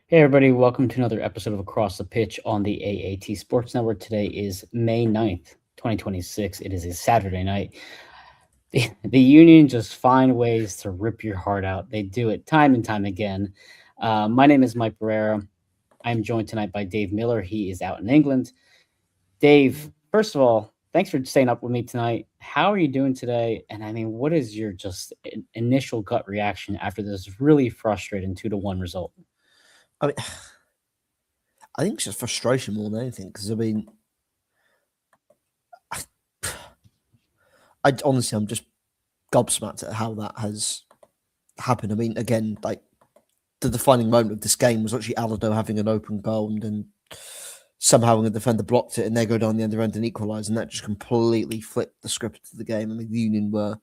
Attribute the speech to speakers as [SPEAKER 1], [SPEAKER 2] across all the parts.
[SPEAKER 1] Hey, everybody, welcome to another episode of Across the Pitch on the AAT Sports Network. Today is May 9th, 2026. It is a Saturday night. The Union just find ways to rip your heart out. They do it time and time again. My name is Mike Barrera. I'm joined tonight by Dave Miller. He is out in England. Dave, first of all, thanks for staying up with me tonight. How are you doing today? And I mean, what is your just initial gut reaction after this really frustrating 2-1 result?
[SPEAKER 2] I mean, I think it's just frustration more than anything because I, I honestly, I'm just gobsmacked at how that has happened. I mean, again, like the defining moment of this game was actually Alado having an open goal and then somehow a defender blocked it and they go down the other end and equalise, and that just completely flipped the script of the game. I mean, the Union were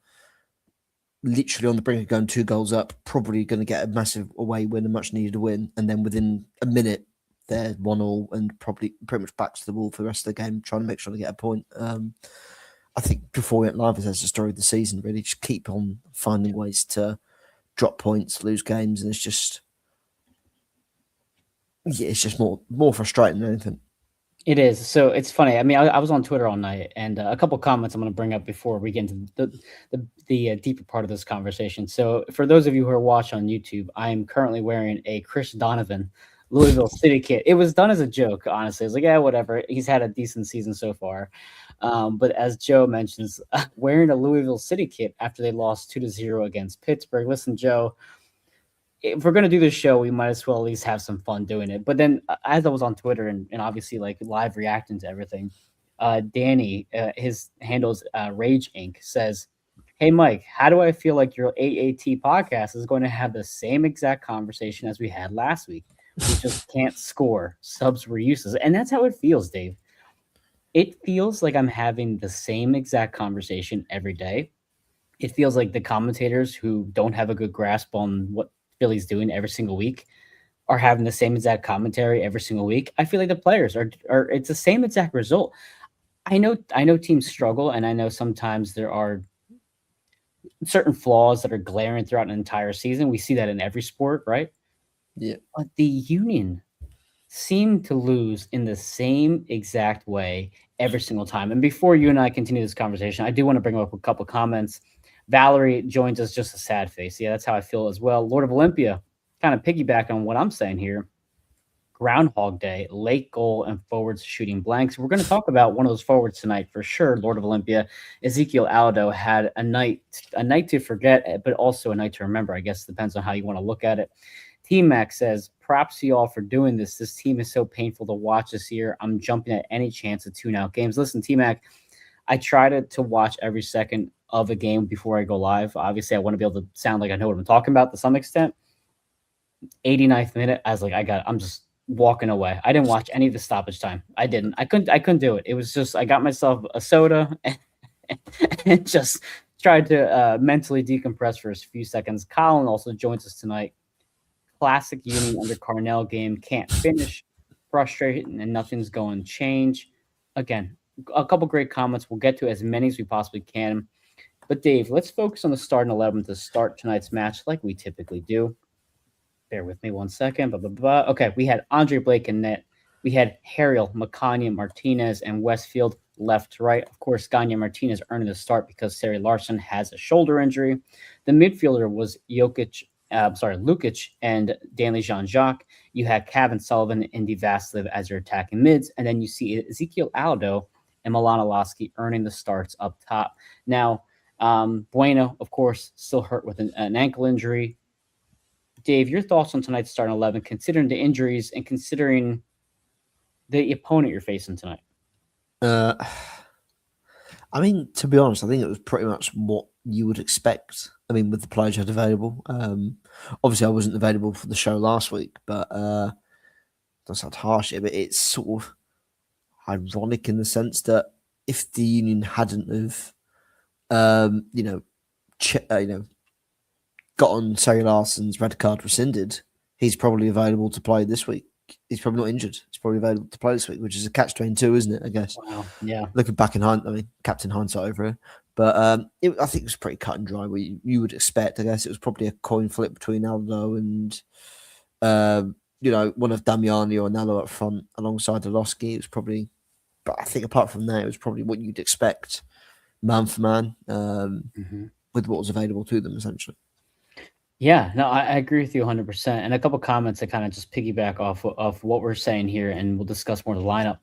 [SPEAKER 2] literally on the brink of going 2 goals up, probably going to get a massive away win, a much needed win, and then within a minute they're 1-1 and probably pretty much back to the wall for the rest of the game, trying to make sure to get a point. I think before we went live, as the story of the season, really just keep on finding ways to drop points, lose games, and it's just more frustrating than anything.
[SPEAKER 1] It is. So it's funny. I mean, I was on Twitter all night, and a couple comments I'm going to bring up before we get into the deeper part of this conversation. So for those of you who are watching on YouTube, I am currently wearing a Chris Donovan Louisville City kit. It was done as a joke, honestly. It's like, yeah, whatever. He's had a decent season so far. But as Joe mentions, wearing a Louisville City kit after they lost 2-0 against Pittsburgh. Listen, Joe, if we're gonna do this show, we might as well at least have some fun doing it. But then, as I was on Twitter and obviously like live reacting to everything, Danny, his handles Rage Inc. says, "Hey Mike, how do I feel like your AAT podcast is going to have the same exact conversation as we had last week? We just can't score. Subs were useless, and that's how it feels, Dave. It feels like I'm having the same exact conversation every day. It feels like the commentators who don't have a good grasp on what Philly's doing every single week are having the same exact commentary every single week. I feel like the players are it's the same exact result. I know teams struggle, and I know sometimes there are certain flaws that are glaring throughout an entire season. We see that in every sport, right?
[SPEAKER 2] Yeah.
[SPEAKER 1] But the Union seem to lose in the same exact way every single time. And before you and I continue this conversation, I do want to bring up a couple comments. Valerie joins us, just a sad face. Yeah, that's how I feel as well. Lord of Olympia, kind of piggyback on what I'm saying here. Groundhog Day, late goal, and forwards shooting blanks. We're going to talk about one of those forwards tonight for sure. Lord of Olympia, Ezekiel Aldo had a night to forget, but also a night to remember. I guess depends on how you want to look at it. T Mac says, "Props to y'all for doing this. This team is so painful to watch this year. I'm jumping at any chance to tune out games." Listen, T Mac, I try to watch every second of a game before I go live. Obviously, I want to be able to sound like I know what I'm talking about to some extent. 89th minute, I was like, I'm just walking away. I didn't watch any of the stoppage time. I didn't. I couldn't do it. It was just I got myself a soda and just tried to mentally decompress for a few seconds. Colin also joins us tonight. Classic Union under Carnell game. Can't finish. Frustrated and nothing's going to change. Again, a couple great comments. We'll get to as many as we possibly can. But Dave, let's focus on the starting 11 to start tonight's match like we typically do. Bear with me one second. Blah, blah, blah. Okay, we had Andre Blake in net. We had Harriel, Macania, Martinez, and Westfield left to right. Of course, Gagne Martinez earning the start because Sari Larson has a shoulder injury. The midfielder was Lukic and Danley Jean-Jacques. You had Kevin Sullivan and Indy Vasiliev as your attacking mids. And then you see Ezekiel Aldo and Milana Lasky earning the starts up top. Now, Bueno, of course, still hurt with an ankle injury. Dave, your thoughts on tonight's starting 11, considering the injuries and considering the opponent you're facing tonight?
[SPEAKER 2] Uh, I mean, to be honest, I think it was pretty much what you would expect. I mean, with the players you had available. Obviously, I wasn't available for the show last week, but that sounds harsh here, but it's sort of ironic in the sense that if the Union hadn't have, gotten Sari Larson's red card rescinded, he's probably available to play this week. He's probably not injured. He's probably available to play this week, which is a catch-22, isn't it? I guess.
[SPEAKER 1] Wow. Yeah.
[SPEAKER 2] Looking back in hindsight, I mean, Captain Hindsight over here, but I think it was pretty cut and dry. What you would expect. I guess it was probably a coin flip between Aldo and one of Damiani or Nello up front alongside Dolosky. It was probably, but I think apart from that, it was probably what you'd expect, man for man,
[SPEAKER 1] Mhm.
[SPEAKER 2] with what was available to them essentially.
[SPEAKER 1] Yeah, no, I agree with you 100%. And a couple comments that kind of just piggyback off of what we're saying here, and we'll discuss more of the lineup.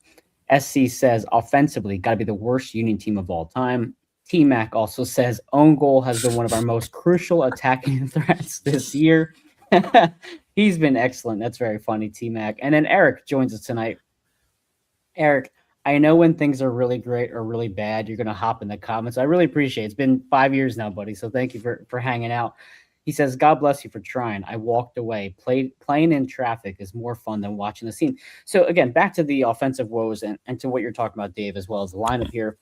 [SPEAKER 1] SC says offensively, got to be the worst Union team of all time. T Mac also says own goal has been one of our most crucial attacking threats this year. He's been excellent. That's very funny, T Mac. And then Eric joins us tonight. Eric, I know when things are really great or really bad, you're gonna hop in the comments. I really appreciate it. It's been 5 years now, buddy. So thank you for hanging out. He says, God bless you for trying. I walked away. Playing in traffic is more fun than watching the scene. So again, back to the offensive woes and to what you're talking about, Dave, as well as the lineup here.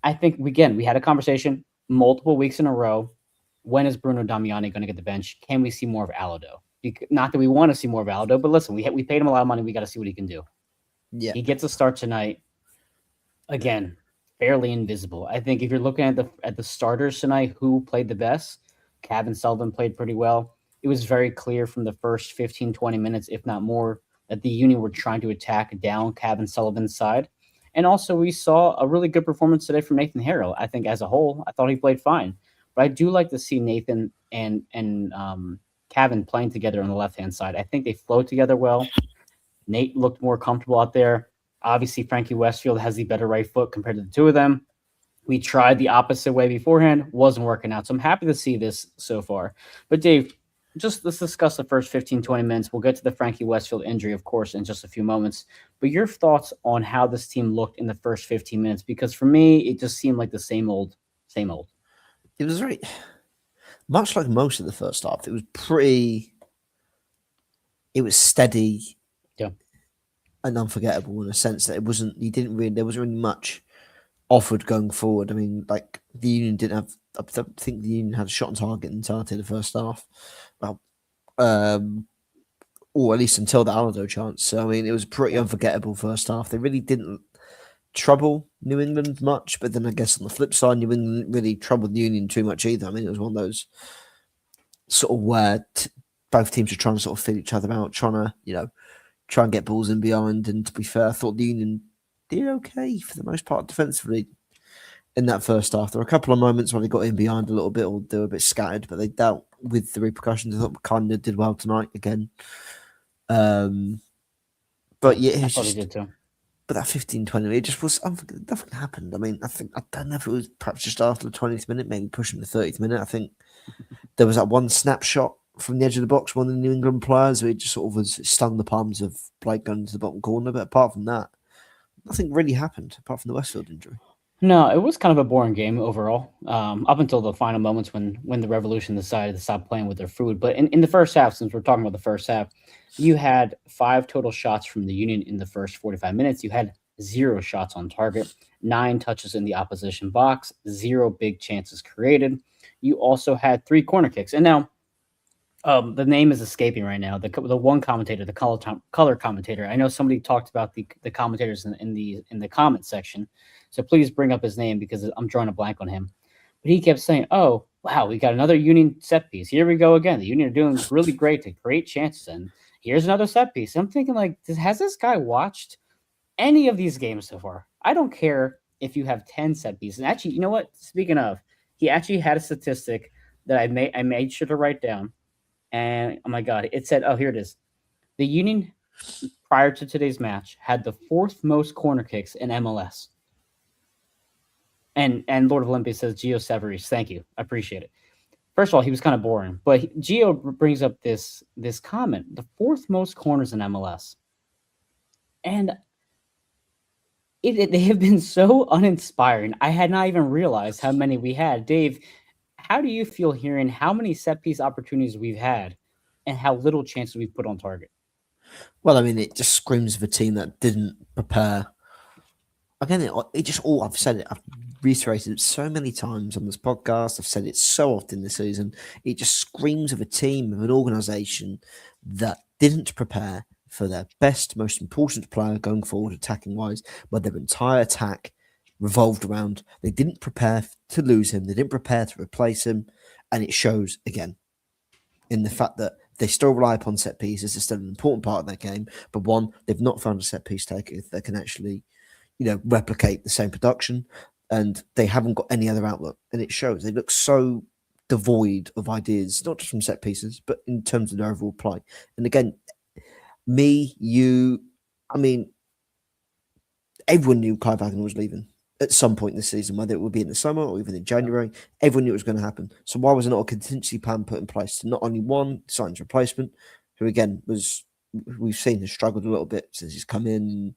[SPEAKER 1] I think we had a conversation multiple weeks in a row. When is Bruno Damiani going to get the bench? Can we see more of Alado? Not that we want to see more of Alado, but listen, we paid him a lot of money. We got to see what he can do.
[SPEAKER 2] Yeah,
[SPEAKER 1] He gets a start tonight. Again, fairly invisible. I think if you're looking at the starters tonight, who played the best, Kevin Sullivan played pretty well. It was very clear from the first 15, 20 minutes, if not more, that the Union were trying to attack down Kevin Sullivan's side. And also, we saw a really good performance today from Nathan Harrell. I think as a whole, I thought he played fine. But I do like to see Nathan and Kevin playing together on the left hand side. I think they flow together well. Nate looked more comfortable out there. Obviously, Frankie Westfield has the better right foot compared to the two of them. We tried the opposite way beforehand, wasn't working out. So I'm happy to see this so far. But Dave, just let's discuss the first 15, 20 minutes. We'll get to the Frankie Westfield injury, of course, in just a few moments. But your thoughts on how this team looked in the first 15 minutes? Because for me, it just seemed like the same old, same old.
[SPEAKER 2] it was very much like most of the first half. It was pretty. It was steady
[SPEAKER 1] Yeah.
[SPEAKER 2] and unforgettable in a sense that it wasn't. You didn't really. There wasn't really much offered going forward. I mean, like the Union didn't have. I think the Union had a shot on target entirely the first half. Well, or at least until the Alado chance. So I mean, it was a pretty unforgettable first half. They really didn't trouble New England much, but then I guess on the flip side, New England didn't really troubled the Union too much either. I mean, it was one of those sort of where both teams were trying to sort of fill each other out, trying to try and get balls in behind. And to be fair, I thought the Union did okay for the most part defensively in that first half. There were a couple of moments where they got in behind a little bit or they were a bit scattered, but they dealt with the repercussions. I thought kind of did well tonight again. But yeah, it
[SPEAKER 1] I
[SPEAKER 2] was
[SPEAKER 1] thought he
[SPEAKER 2] just.
[SPEAKER 1] did too.
[SPEAKER 2] But that 15, 20, it just was nothing happened. I mean, I don't know if it was perhaps just after the 20th minute, maybe pushing the 30th minute. I think there was that one snapshot from the edge of the box, one of the New England players, where it just sort of was stung the palms of Blake going to the bottom corner. But apart from that, nothing really happened apart from the Westfield injury.
[SPEAKER 1] No, it was kind of a boring game overall, up until the final moments when the Revolution decided to stop playing with their food. But in the first half, since we're talking about the first half, you had 5 total shots from the Union in the first 45 minutes. You had 0 shots on target, 9 touches in the opposition box, 0 big chances created. You also had 3 corner kicks. And now the name is escaping right now. The one commentator, the color commentator. I know somebody talked about the commentators in the comment section, so please bring up his name because I'm drawing a blank on him. But he kept saying, "Oh, wow, we got another Union set piece. Here we go again. The Union are doing really great to create chances, and here's another set piece." I'm thinking, like, has this guy watched any of these games so far? I don't care if you have 10 set pieces. And actually, you know what? Speaking of, he actually had a statistic that I made sure to write down. And oh my God, it said, oh, here it is. The Union, prior to today's match, had the 4th most corner kicks in MLS. And Lord of Olympia says, Gio Severis, thank you. I appreciate it. First of all, he was kind of boring, but Gio brings up this comment, the 4th most corners in MLS. And they have been so uninspiring. I had not even realized how many we had. Dave, how do you feel hearing how many set piece opportunities we've had and how little chances we've put on target?
[SPEAKER 2] Well, I mean, it just screams of a team that didn't prepare. Again, it just all I've said it. I've reiterated it so many times on this podcast. I've said it so often this season. It just screams of a team, of an organisation that didn't prepare for their best, most important player going forward, attacking wise, but their entire attack revolved around. They didn't prepare to lose him. They didn't prepare to replace him, and it shows again in the fact that they still rely upon set pieces. It's still an important part of their game. But one, they've not found a set piece taker that can actually, replicate the same production, and they haven't got any other outlook. And it shows. They look so devoid of ideas, not just from set pieces, but in terms of their overall play. And again, everyone knew Kai Wagner was leaving at some point this season, whether it would be in the summer or even in January. Everyone knew it was going to happen. So why was there not a contingency plan put in place to not only one, sign his replacement, who again we've seen has struggled a little bit since he's come in,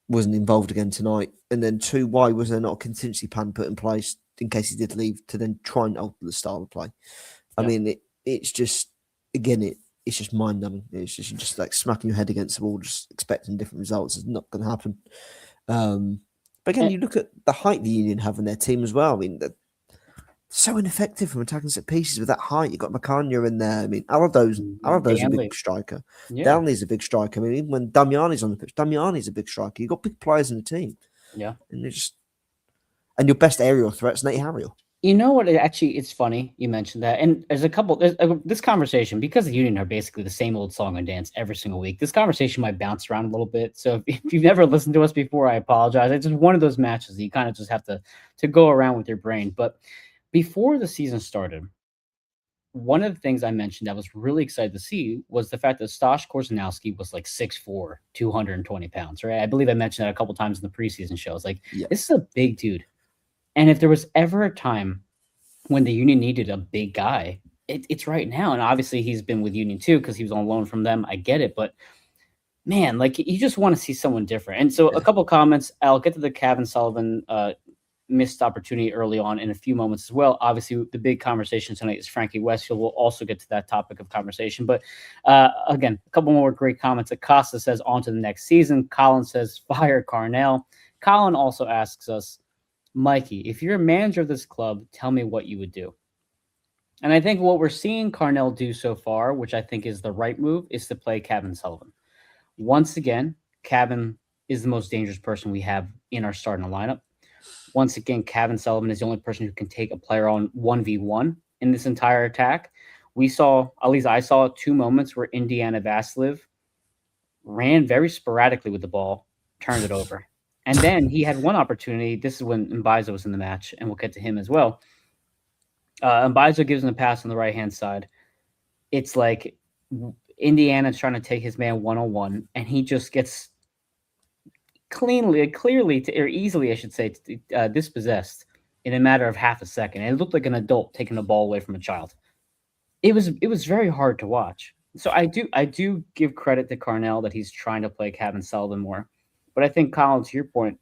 [SPEAKER 2] wasn't involved again tonight, and then two, why was there not a contingency plan put in place in case he did leave to then try and alter the style of play? I mean, it's just it's just mind numbing. It's just you're just like smacking your head against the wall, just expecting different results. It's not going to happen. But again, you look at the height the Union have in their team as well. I mean, they're so ineffective from attacking set pieces with that height. You've got Macania in there. I mean, Alado's a big striker. Downley's a big striker. I mean, even when Damiani's on the pitch, Damiani's a big striker. You've got big players in the team.
[SPEAKER 1] Yeah.
[SPEAKER 2] And your best aerial threat's Nate Harriel.
[SPEAKER 1] You know what? It's funny you mentioned that. And there's this conversation, because the Union are basically the same old song and dance every single week. This conversation might bounce around a little bit. So if you've never listened to us before, I apologize. It's just one of those matches that you kind of just have to go around with your brain. But before the season started, one of the things I mentioned I was really excited to see was the fact that Stash Korzenowski was like 6'4", 220 pounds, right? I believe I mentioned that a couple times in the preseason shows. Like, This is a big dude. And if there was ever a time when the Union needed a big guy, it's right now. And obviously he's been with Union too because he was on loan from them. I get it. But, man, like, you just want to see someone different. And so a couple comments. I'll get to the Kevin Sullivan missed opportunity early on in a few moments as well. Obviously, the big conversation tonight is Frankie Westfield. We'll also get to that topic of conversation. But, again, a couple more great comments. Acosta says, on to the next season. Colin says, fire Carnell. Colin also asks us, Mikey, if you're a manager of this club, tell me what you would do. And I think what we're seeing Carnell do so far, which I think is the right move, is to play Kevin Sullivan. Once again, Kevin is the most dangerous person we have in our starting lineup. Once again, Kevin Sullivan is the only person who can take a player on 1v1 in this entire attack. We saw, at least I saw, 2 moments where Indiana Vasilev ran very sporadically with the ball, turned it over. And then he had one opportunity. This is when Mbaizo was in the match, and we'll get to him as well. Mbaizo gives him a pass on the right-hand side. It's like Indiana trying to take his man one-on-one, and he just gets clearly, or easily, I should say, dispossessed in a matter of half a second. And it looked like an adult taking the ball away from a child. It was very hard to watch. So I do give credit to Carnell that he's trying to play Kevin Sullivan more. But I think, Colin, to your point,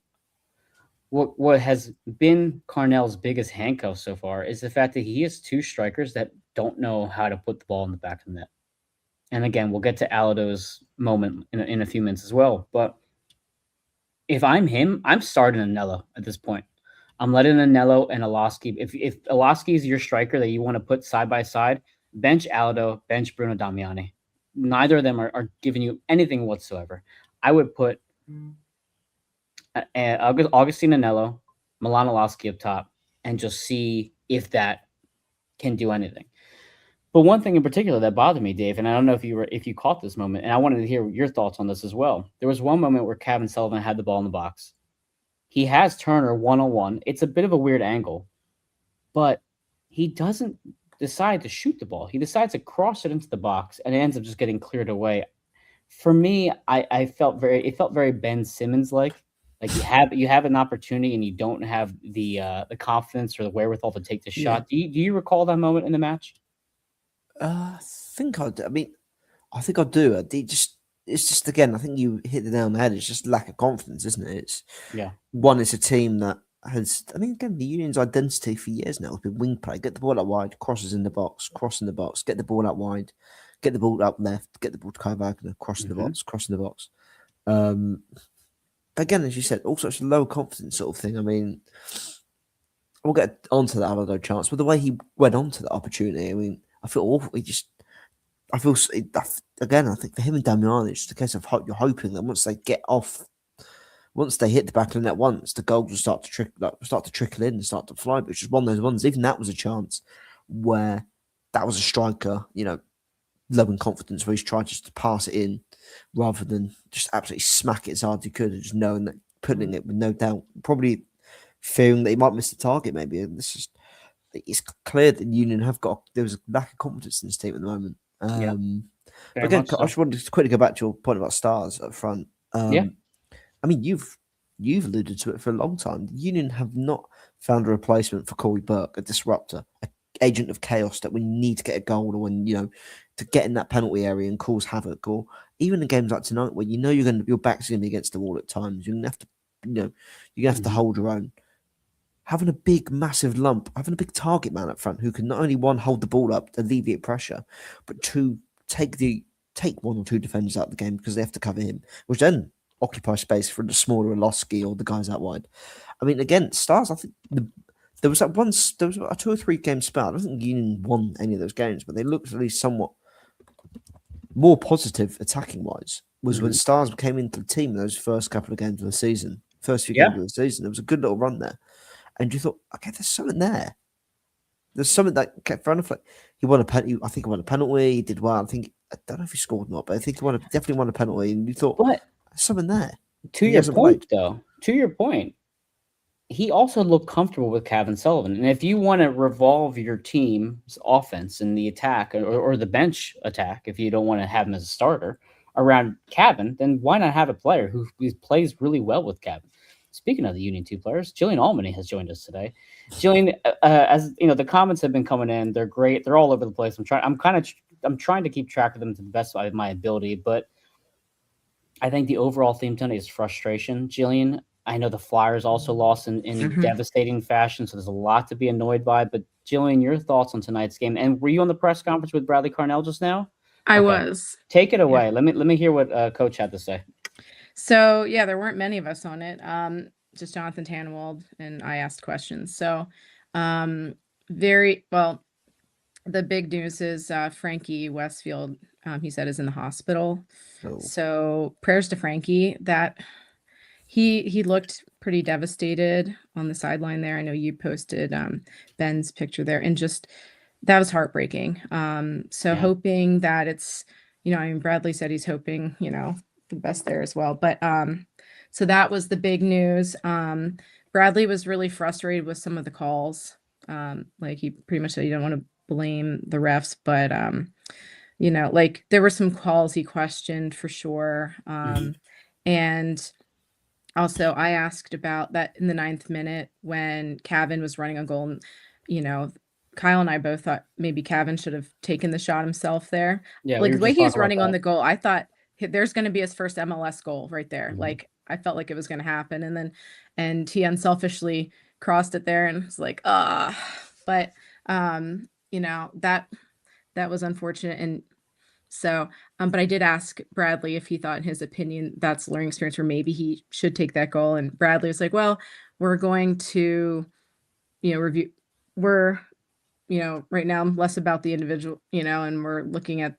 [SPEAKER 1] what has been Carnell's biggest handcuff so far is the fact that he has 2 strikers that don't know how to put the ball in the back of the net. And again, we'll get to Alado's moment in a few minutes as well. But if I'm him, I'm starting Anello at this point. I'm letting Anello and Alaski. If Alaski is your striker that you want to put side by side, bench Alado, bench Bruno Damiani. Neither of them are giving you anything whatsoever. I would put Augustine Anello, Milan Alaski up top, and just see if that can do anything. But one thing in particular that bothered me, Dave, and I don't know if you caught this moment, and I wanted to hear your thoughts on this as well. There was one moment where Kevin Sullivan had the ball in the box. He has Turner one-on-one. It's a bit of a weird angle, but he doesn't decide to shoot the ball. He decides to cross it into the box, and it ends up just getting cleared away. For me, it felt very Ben Simmons like. Like you have an opportunity and you don't have the confidence or the wherewithal to take the shot. Do you recall that moment in the match?
[SPEAKER 2] I think I do. I mean, I think I do. It's just again, I think you hit the nail on the head. It's just lack of confidence, isn't it? It's a team that has. I mean, again, the Union's identity for years now has been wing play. Get the ball out wide, crosses in the box, crossing the box. Get the ball out wide, get the ball out left, get the ball to Kai Wagner, crossing the box, crossing the box. Again, as you said, all such low confidence sort of thing. I mean, we'll get onto that Alado chance, but the way he went on to that opportunity, I mean, I feel awful. I think for him and Damian, it's just a case of you're hoping that once they get off, once they hit the back of the net once, the goals will start to trickle in and start to fly. But it's just one of those ones. Even that was a chance where that was a striker, low in confidence where he's tried just to pass it in rather than just absolutely smack it as hard as he could, and just knowing that putting it with no doubt, probably fearing that he might miss the target. Maybe and this is it's clear that Union have got there was a lack of confidence in this team at the moment.
[SPEAKER 1] Yeah,
[SPEAKER 2] But
[SPEAKER 1] very
[SPEAKER 2] again,
[SPEAKER 1] much
[SPEAKER 2] I
[SPEAKER 1] so.
[SPEAKER 2] just wanted to quickly go back to your point about stars up front.
[SPEAKER 1] Yeah.
[SPEAKER 2] I mean, you've alluded to it for a long time. Union have not found a replacement for Corey Burke, a disruptor, an agent of chaos that when you need to get a goal or when to get in that penalty area and cause havoc, or even in games like tonight where your back's going to be against the wall at times. You're going to have to you're going to have to
[SPEAKER 1] Mhm.
[SPEAKER 2] hold your own. Having a big, massive lump, having a big target man up front who can not only one hold the ball up, alleviate pressure, but two take one or two defenders out of the game because they have to cover him, which then occupy space for the smaller Olosky or the guys out wide. I mean, again, Stars. I think there was that once there was a 2 or 3 game spell. I don't think Union won any of those games, but they looked at least somewhat more positive attacking wise. Was when
[SPEAKER 1] Mhm.
[SPEAKER 2] Stars came into the team in those first couple of games of the season, first few games
[SPEAKER 1] Yeah.
[SPEAKER 2] of the season. There was a good little run there, and you thought, okay, there's something there. There's something that kept running. Like he won a penalty. I think he won a penalty. He did well. I don't know if he scored or not, but I think definitely won a penalty. And you thought
[SPEAKER 1] But
[SPEAKER 2] there's something there.
[SPEAKER 1] to
[SPEAKER 2] And he
[SPEAKER 1] your
[SPEAKER 2] hasn't
[SPEAKER 1] point,
[SPEAKER 2] played.
[SPEAKER 1] though, to your point, he also looked comfortable with Kevin Sullivan. And if you want to revolve your team's offense and the attack or the bench attack, if you don't want to have him as a starter around Kevin, then why not have a player who plays really well with Kevin? Speaking of the Union 2 players, Jillian Albany has joined us today. Jillian, as you know, the comments have been coming in. They're great. They're all over the place. I'm trying to keep track of them to the best of my ability, but I think the overall theme tonight is frustration. Jillian, I know the Flyers also lost in
[SPEAKER 3] Mhm.
[SPEAKER 1] devastating fashion, so there's a lot to be annoyed by. But Jillian, your thoughts on tonight's game? And were you on the press conference with Bradley Carnell just now?
[SPEAKER 3] I
[SPEAKER 1] Okay,
[SPEAKER 3] was.
[SPEAKER 1] take it
[SPEAKER 3] Yeah.
[SPEAKER 1] away. Let me hear what Coach had to say.
[SPEAKER 3] So yeah, there weren't many of us on it. Just Jonathan Tannenwald and I asked questions. So um very well, the big news is Frankie Westfield, he said, is in the hospital.
[SPEAKER 2] Oh,
[SPEAKER 3] So prayers to Frankie. That he looked pretty devastated on the sideline there. I know you posted Ben's picture there, and just that was heartbreaking. So
[SPEAKER 1] Yeah,
[SPEAKER 3] hoping that it's, I mean, Bradley said he's hoping, the best there as well. But so that was the big news. Bradley was really frustrated with some of the calls. Like he pretty much said he didn't want to blame the refs, but like there were some calls he questioned for sure.
[SPEAKER 1] Mhm.
[SPEAKER 3] And also, I asked about that in the 9th minute when Cavan was running a goal. And, you know, Kyle and I both thought maybe Cavan should have taken the shot himself there.
[SPEAKER 1] Yeah, we
[SPEAKER 3] Like
[SPEAKER 1] were
[SPEAKER 3] the way
[SPEAKER 1] just
[SPEAKER 3] he was
[SPEAKER 1] talking about
[SPEAKER 3] running on
[SPEAKER 1] that.
[SPEAKER 3] the goal, I thought there's going to be his first MLS goal right there.
[SPEAKER 1] Mhm.
[SPEAKER 3] Like I felt like it was going to happen, and he unselfishly crossed it there, and it's like but that was unfortunate, and so, but I did ask Bradley if he thought, in his opinion, that's a learning experience where maybe he should take that goal. And Bradley was like, well, we're going to, review. We're, right now less about the individual, and we're looking at,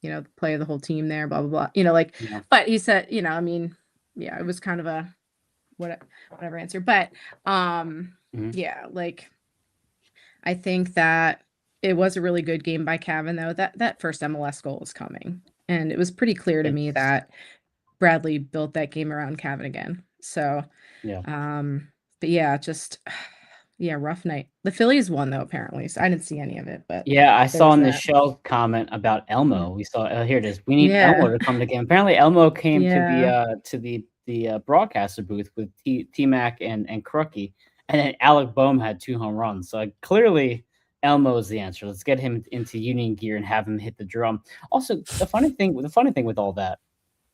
[SPEAKER 3] the play of the whole team there, blah, blah, blah.
[SPEAKER 1] Yeah.
[SPEAKER 3] But he said, I mean, yeah, it was kind of a whatever answer. But
[SPEAKER 1] Mhm.
[SPEAKER 3] yeah, like I think that it was a really good game by Cavan, though. That first MLS goal was coming, and it was pretty clear to me
[SPEAKER 1] It's
[SPEAKER 3] that Bradley built that game around Cavan again. So,
[SPEAKER 1] yeah.
[SPEAKER 3] but yeah, just yeah, rough night. The Phillies won though, apparently. So I didn't see any of it, but
[SPEAKER 1] Yeah, I
[SPEAKER 3] there
[SPEAKER 1] saw
[SPEAKER 3] was
[SPEAKER 1] in the
[SPEAKER 3] that.
[SPEAKER 1] shell comment about Elmo. We saw here it is. We need
[SPEAKER 3] Yeah,
[SPEAKER 1] Elmo to come to the game. Apparently, Elmo came
[SPEAKER 3] yeah.
[SPEAKER 1] to the broadcaster booth with T Mac and Crookie, and then Alec Boehm had 2 home runs. So clearly, Elmo is the answer. Let's get him into Union gear and have him hit the drum. Also, the funny thing with all that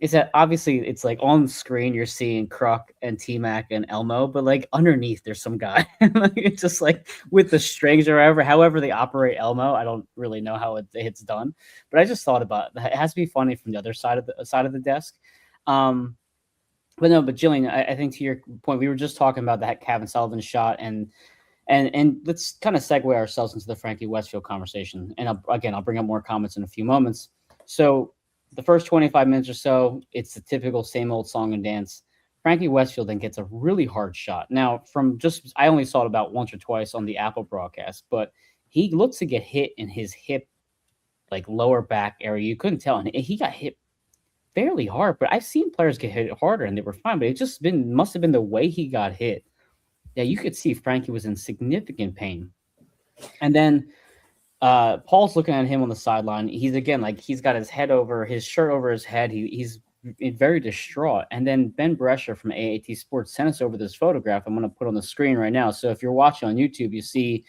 [SPEAKER 1] is that obviously it's like on screen you're seeing Croc and T Mac and Elmo, but like underneath there's some guy. Like, it's just like with the strings or however they operate Elmo. I don't really know how it's done, but I just thought about it. It has to be funny from the other side of the desk. Um, but no, but Jillian, I think to your point, we were just talking about that Kevin Sullivan shot, and let's kind of segue ourselves into the Frankie Westfield conversation. And I'll bring up more comments in a few moments. So the first 25 minutes or so, it's the typical same old song and dance. Frankie Westfield then gets a really hard shot. Now, I only saw it about once or twice on the Apple broadcast, but he looks to get hit in his hip like lower back area. You couldn't tell, and he got hit fairly hard. But I've seen players get hit harder, and they were fine. But it just must have been the way he got hit. Yeah, you could see Frankie was in significant pain. And then Paul's looking at him on the sideline. He's again like he's got his shirt over his head. He's very distraught. And then Ben Brescher from AAT Sports sent us over this photograph. I'm going to put on the screen right now. So if you're watching on YouTube, you see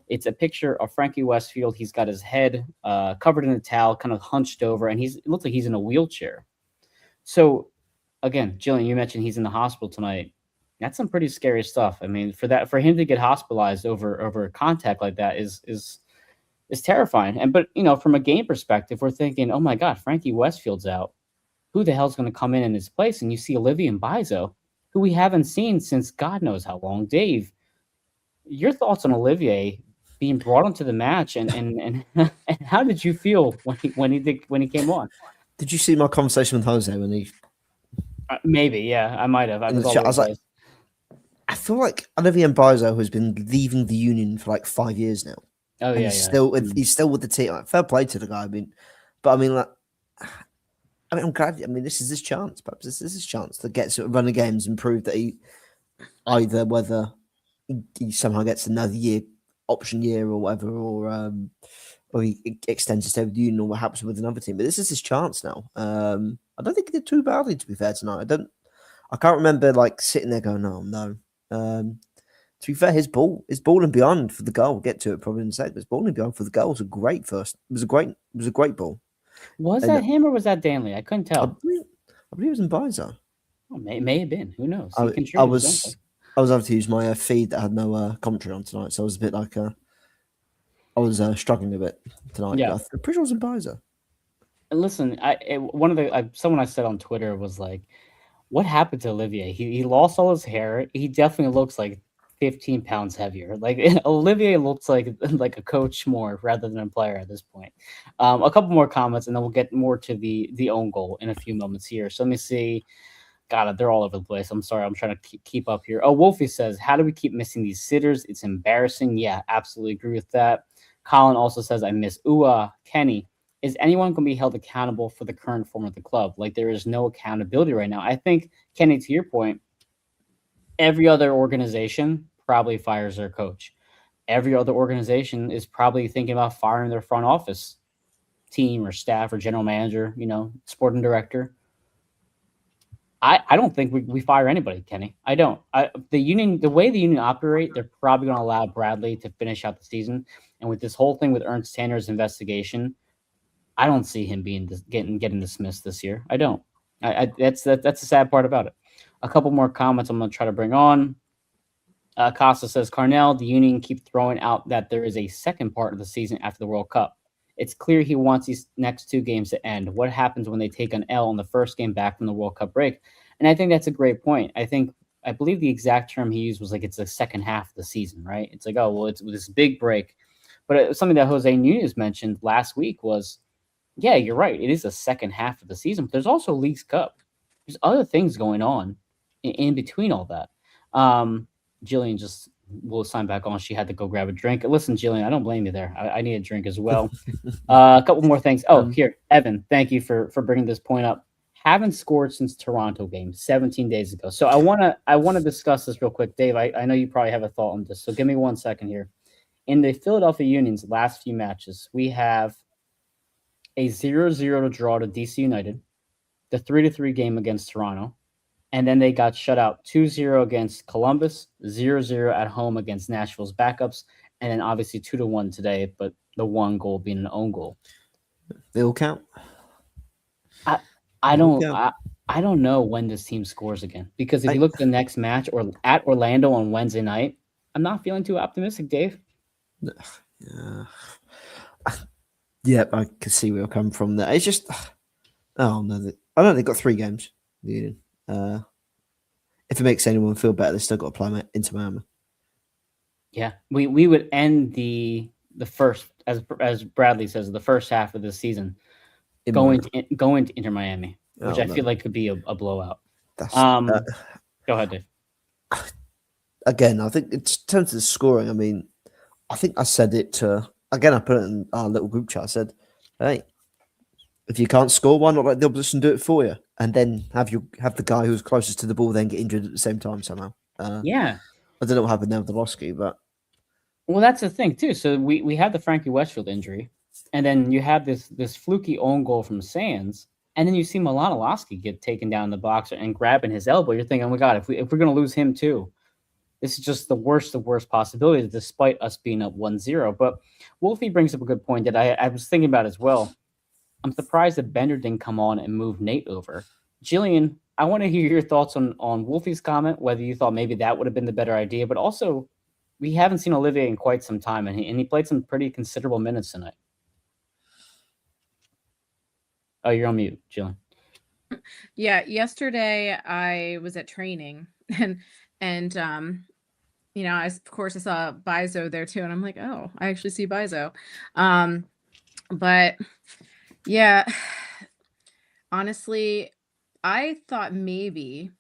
[SPEAKER 1] it's a picture of Frankie Westfield. He's got his head covered in a towel, kind of hunched over, and it looks like he's in a wheelchair. So again, Jillian, you mentioned he's in the hospital tonight. That's some pretty scary stuff. I mean, for him to get hospitalized over a contact like that is terrifying. But from a game perspective, we're thinking, oh my God, Frankie Westfield's out. Who the hell's going to come in his place? And you see Olivier Mbaizo, who we haven't seen since God knows how long. Dave, your thoughts on Olivier being brought into the match, and and how did you feel when he came on?
[SPEAKER 2] Did you see my conversation with Jose when he?
[SPEAKER 1] Maybe, yeah, I might have. I
[SPEAKER 2] was like, I feel like Olivier Mbaizo has been leaving the Union for like 5 years now.
[SPEAKER 1] Oh
[SPEAKER 2] and
[SPEAKER 1] yeah,
[SPEAKER 2] he's still with the team. Like, fair play to the guy. I'm glad. I mean, this is his chance. Perhaps this is his chance to get to run the games and prove that whether he somehow gets another option year or whatever, or he extends his stay with the Union, or what happens with another team. But this is his chance now. I don't think he did too badly, to be fair, tonight. I can't remember like sitting there going, "Oh no." To be fair, his ball and beyond for the goal. We'll get to it probably in a second. His ball and beyond for the goal was a great first. It was a great ball.
[SPEAKER 1] Was that him or was that Danley? I couldn't tell.
[SPEAKER 2] I believe it was in Mbaizo.
[SPEAKER 1] Oh, may have been. Who knows?
[SPEAKER 2] I was having to use my feed that had no commentary on tonight, so I was a bit like I was struggling a bit tonight.
[SPEAKER 1] Yeah,
[SPEAKER 2] I'm pretty sure it was in Mbaizo.
[SPEAKER 1] Listen, someone I said on Twitter was like, "What happened to Olivier? He lost all his hair. He definitely looks like 15 pounds heavier. Like Olivier looks like a coach more rather than a player at this point." A couple more comments, and then we'll get more to the own goal in a few moments here. So let me see. God, they're all over the place. I'm sorry. I'm trying to keep up here. Oh, Wolfie says, how do we keep missing these sitters? It's embarrassing. Yeah, absolutely agree with that. Colin also says, I miss Ua. Kenny, is anyone going to be held accountable for the current form of the club? Like, there is no accountability right now. I think, Kenny, to your point, every other organization probably fires their coach. Every other organization is probably thinking about firing their front office team or staff or general manager, sporting director. I don't think we fire anybody, Kenny. I don't. The way the Union operate, they're probably going to allow Bradley to finish out the season. And with this whole thing with Ernst Tanner's investigation, I don't see him getting dismissed this year. I don't. That's the sad part about it. A couple more comments I'm going to try to bring on. Costa says, Carnell, the Union keep throwing out that there is a second part of the season after the World Cup. It's clear he wants these next two games to end. What happens when they take an L on the first game back from the World Cup break? And I think that's a great point. I believe the exact term he used was like, it's the second half of the season, right? It's like, oh, well, it's this big break. But something that Jose Nunez mentioned last week was, yeah, you're right. It is the second half of the season, but there's also Leagues Cup. There's other things going on in between all that. Jillian just will sign back on. She had to go grab a drink. Listen, Jillian, I don't blame you there. I need a drink as well. A couple more things. Oh, here, Evan, thank you for bringing this point up. Haven't scored since Toronto game 17 days ago. So I want to discuss this real quick. Dave, I know you probably have a thought on this. So give me 1 second here. In the Philadelphia Union's last few matches, we have a 0-0 draw to DC United, the 3-3 game against Toronto, and then they got shut out 2-0 against Columbus, 0-0 at home against Nashville's backups, and then obviously 2-1 today, but the one goal being an own goal.
[SPEAKER 2] They all count.
[SPEAKER 1] I don't know when this team scores again, because if you look at the next match or at Orlando on Wednesday night, I'm not feeling too optimistic, Dave.
[SPEAKER 2] Yeah, I can see where you're coming from there. It's just, oh no, I don't think they've got 3 games. The Union. If it makes anyone feel better, they still got to play into Miami.
[SPEAKER 1] Yeah, we would end the first, as Bradley says, the first half of the season going to Inter Miami, which I feel like could be a blowout. Go ahead, Dave.
[SPEAKER 2] Again, I think in terms of the scoring, I mean, I think I said it to, again, I put it in our little group chat. I said, Hey, if you can't score, why not let the opposition do it for you, and then have the guy who's closest to the ball then get injured at the same time somehow.
[SPEAKER 1] Yeah.
[SPEAKER 2] I don't know what happened there with Losky, but
[SPEAKER 1] Well, that's the thing too. So we had the Frankie Westfield injury, and then you have this fluky own goal from Sands, and then you see Milanowski get taken down in the box and grabbing his elbow. You're thinking, oh my god, if we're gonna lose him too, this is just the worst of worst possibilities, despite us being up 1-0. But Wolfie brings up a good point that I was thinking about as well. I'm surprised that Bender didn't come on and move Nate over. Jillian, I want to hear your thoughts on Wolfie's comment, whether you thought maybe that would have been the better idea, but also we haven't seen Olivier in quite some time, and he played some pretty considerable minutes tonight. Oh, you're on mute, Jillian.
[SPEAKER 3] Yeah, yesterday I was at training and you know, of course I saw Bizo there too, and I'm like, oh, I actually see Bizo. But yeah, honestly, I thought maybe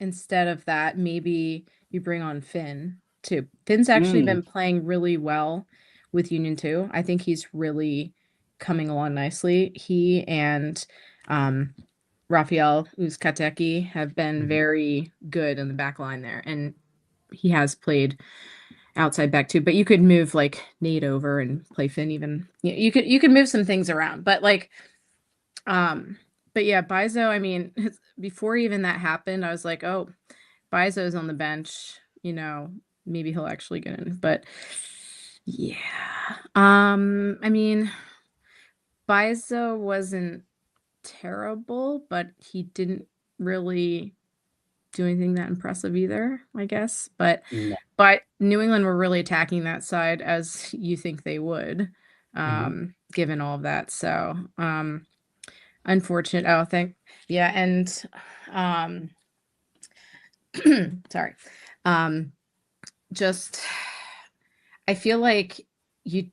[SPEAKER 3] instead of that, maybe you bring on Finn too. Finn's actually been playing really well with Union 2. I think he's really coming along nicely. He and Rafael Uzkateki have been very good in the back line there, and he has played outside back too. But you could move like Nate over and play Finn even. You could move some things around, but like but yeah, Bizo, I mean, before even that happened, I was like, oh, Bizo's on the bench, you know, maybe he'll actually get in. But yeah. I mean, Bizo wasn't terrible, but he didn't really do anything that impressive either, I guess. But
[SPEAKER 1] No.
[SPEAKER 3] New England were really attacking that side as you think they would, given all of that. So unfortunate. Oh, yeah, and sorry. Just I feel like you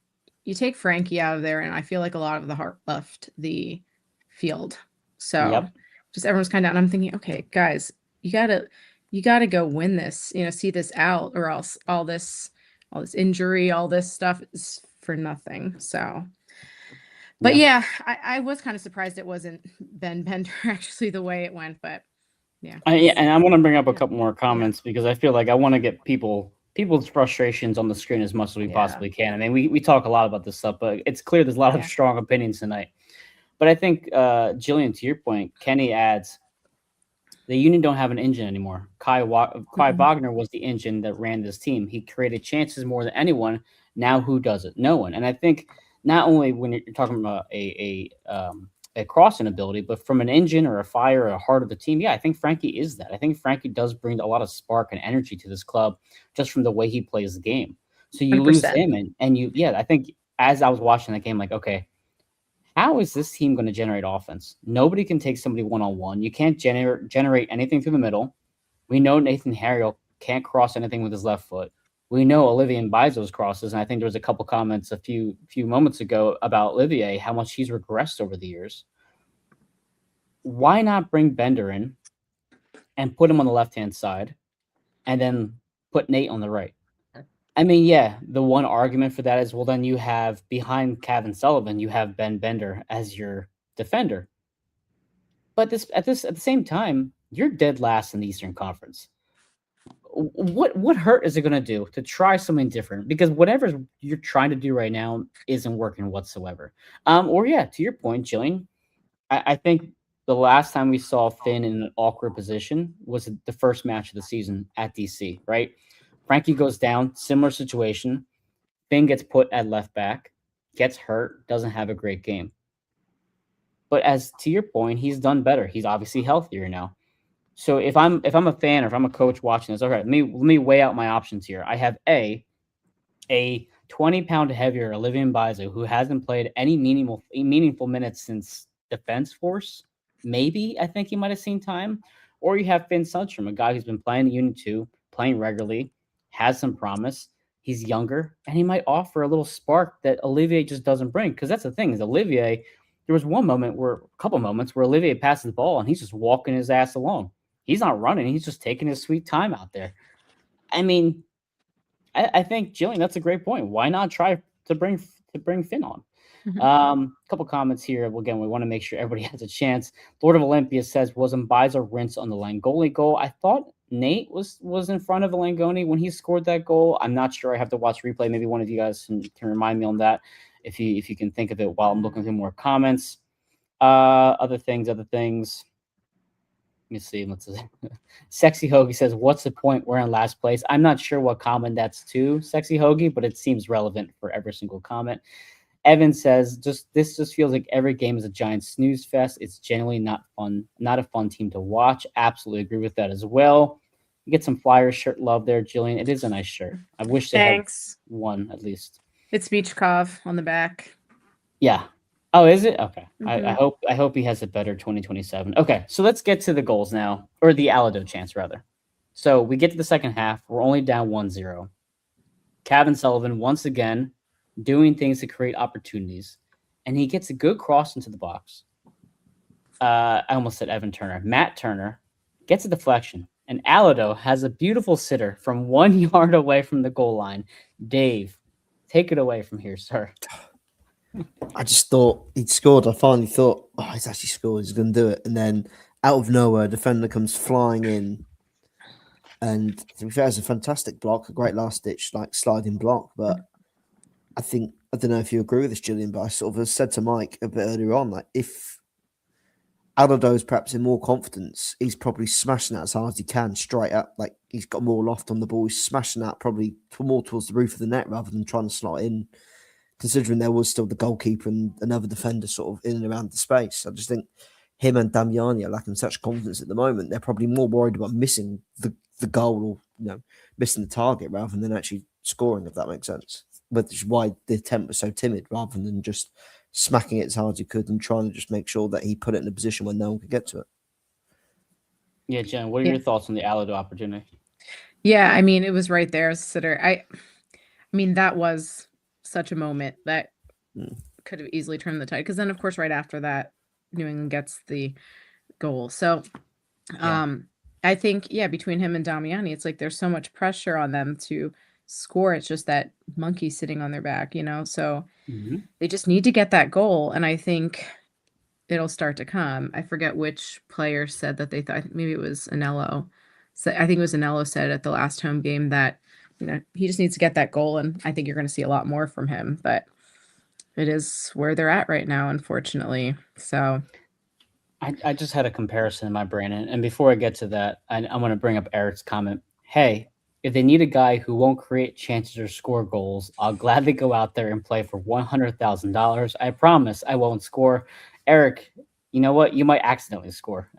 [SPEAKER 3] take Frankie out of there, and I feel like a lot of the heart left the field. So just everyone's kind of, and I'm thinking, okay, guys, you gotta go win this, you know, see this out, or else all this injury, all this stuff is for nothing. So but yeah, I was kind of surprised it wasn't Ben Bender actually the way it went, but yeah.
[SPEAKER 1] And I want to bring up a couple more comments because I feel like I want to get people's frustrations on the screen as much as we possibly can. I mean, we talk a lot about this stuff, but it's clear there's a lot of strong opinions tonight. But I think, Jillian, to your point, Kenny adds, the Union don't have an engine anymore. Kai Wagner was the engine that ran this team. He created chances more than anyone. Now who does it? No one. And I think not only when you're talking about a crossing ability, but from an engine or a fire or a heart of the team, I think Frankie is that. I think Frankie does bring a lot of spark and energy to this club just from the way he plays the game. So you
[SPEAKER 3] 100%.
[SPEAKER 1] lose him, and you, I think as I was watching that game, like, okay, how is this team going to generate offense? Nobody can take somebody one-on-one. You can't generate anything through the middle. We know Nathan Harriel can't cross anything with his left foot. We know Olivier Bizo's crosses, and I think there was a couple comments a few moments ago about Olivier, how much he's regressed over the years. Why not bring Bender in and put him on the left-hand side and then put Nate on the right? I mean, the one argument for that is, well, then you have behind Kevin Sullivan, you have Ben Bender as your defender. But at the same time, you're dead last in the Eastern Conference. What hurt is it going to do to try something different? Because whatever you're trying to do right now isn't working whatsoever. To your point, Jillian, I think the last time we saw Finn in an awkward position was the first match of the season at DC, right? Frankie goes down, similar situation. Finn gets put at left back, gets hurt, doesn't have a great game. But as to your point, he's done better. He's obviously healthier now. So if I'm a fan or if I'm a coach watching this, okay, let me weigh out my options here. I have a 20-pound heavier Olivier Bizo who hasn't played any meaningful minutes since Defense Force. Maybe I think he might have seen time. Or you have Finn Sundstrom, a guy who's been playing Unit 2, playing regularly, has some promise. He's younger, and he might offer a little spark that Olivier just doesn't bring. Because that's the thing, is Olivier, there was a couple moments where Olivier passes the ball, and he's just walking his ass along. He's not running. He's just taking his sweet time out there. I mean, I think, Jillian, that's a great point. Why not try to bring Finn on? Couple comments here. Again, we want to make sure everybody has a chance. Lord of Olympia says, was Mbiza rinse on the Langoni goal? I thought Nate was in front of Langoni when he scored that goal. I'm not sure. I have to watch replay. Maybe one of you guys can remind me on that if you can think of it while I'm looking through more comments. Other things. Let me see. Sexy Hoagie says, what's the point? We're in last place. I'm not sure what comment that's to, Sexy Hoagie, but it seems relevant for every single comment. Evan says, this just feels like every game is a giant snooze fest. It's generally not a fun team to watch. Absolutely agree with that as well. You get some Flyers shirt love there, Jillian. It is a nice shirt. I wish they had one at least.
[SPEAKER 3] It's Beachkov on the back.
[SPEAKER 1] Yeah. Oh, is it? Okay. Mm-hmm. I hope he has a better 2027. Okay, so let's get to the goals now, or the Alado chance rather. So we get to the second half. We're only down 1-0. Kevin Sullivan once again doing things to create opportunities, and he gets a good cross into the box. I almost said Evan Turner. Matt Turner gets a deflection, and Alado has a beautiful sitter from 1 yard away from the goal line. Dave, take it away from here, sir.
[SPEAKER 2] I just thought he'd scored. I finally thought, he's actually scored. He's going to do it. And then out of nowhere, a defender comes flying in. And to be fair, it's a fantastic block, a great last-ditch sliding block. But I don't know if you agree with this, Julian, but I sort of said to Mike a bit earlier on, if Alado is perhaps in more confidence, he's probably smashing that as hard as he can straight up. He's got more loft on the ball. He's smashing that probably more towards the roof of the net rather than trying to slot in, considering there was still the goalkeeper and another defender sort of in and around the space. I just think him and Damiani are lacking such confidence at the moment. They're probably more worried about missing the goal or missing the target rather than actually scoring, if that makes sense. Which is why the attempt was so timid rather than just smacking it as hard as he could and trying to just make sure that he put it in a position where no one could get to it.
[SPEAKER 1] Yeah, Jen, what are your thoughts on the Alado opportunity?
[SPEAKER 3] Yeah, I mean, it was right there as a sitter. I mean, that was such a moment that could have easily turned the tide. Because then, of course, right after that, New England gets the goal. So I think, between him and Damiani, it's like there's so much pressure on them to score. It's just that monkey sitting on their back, so they just need to get that goal. And I think it'll start to come. I forget which player said that they thought, maybe it was Anello. So I think it was Anello said at the last home game that, he just needs to get that goal. And I think you're going to see a lot more from him, but it is where they're at right now, unfortunately. So
[SPEAKER 1] I just had a comparison in my brain. And before I get to that, I want to bring up Eric's comment. Hey, if they need a guy who won't create chances or score goals, I'll gladly go out there and play for $100,000. I promise I won't score. Eric, you know what? You might accidentally score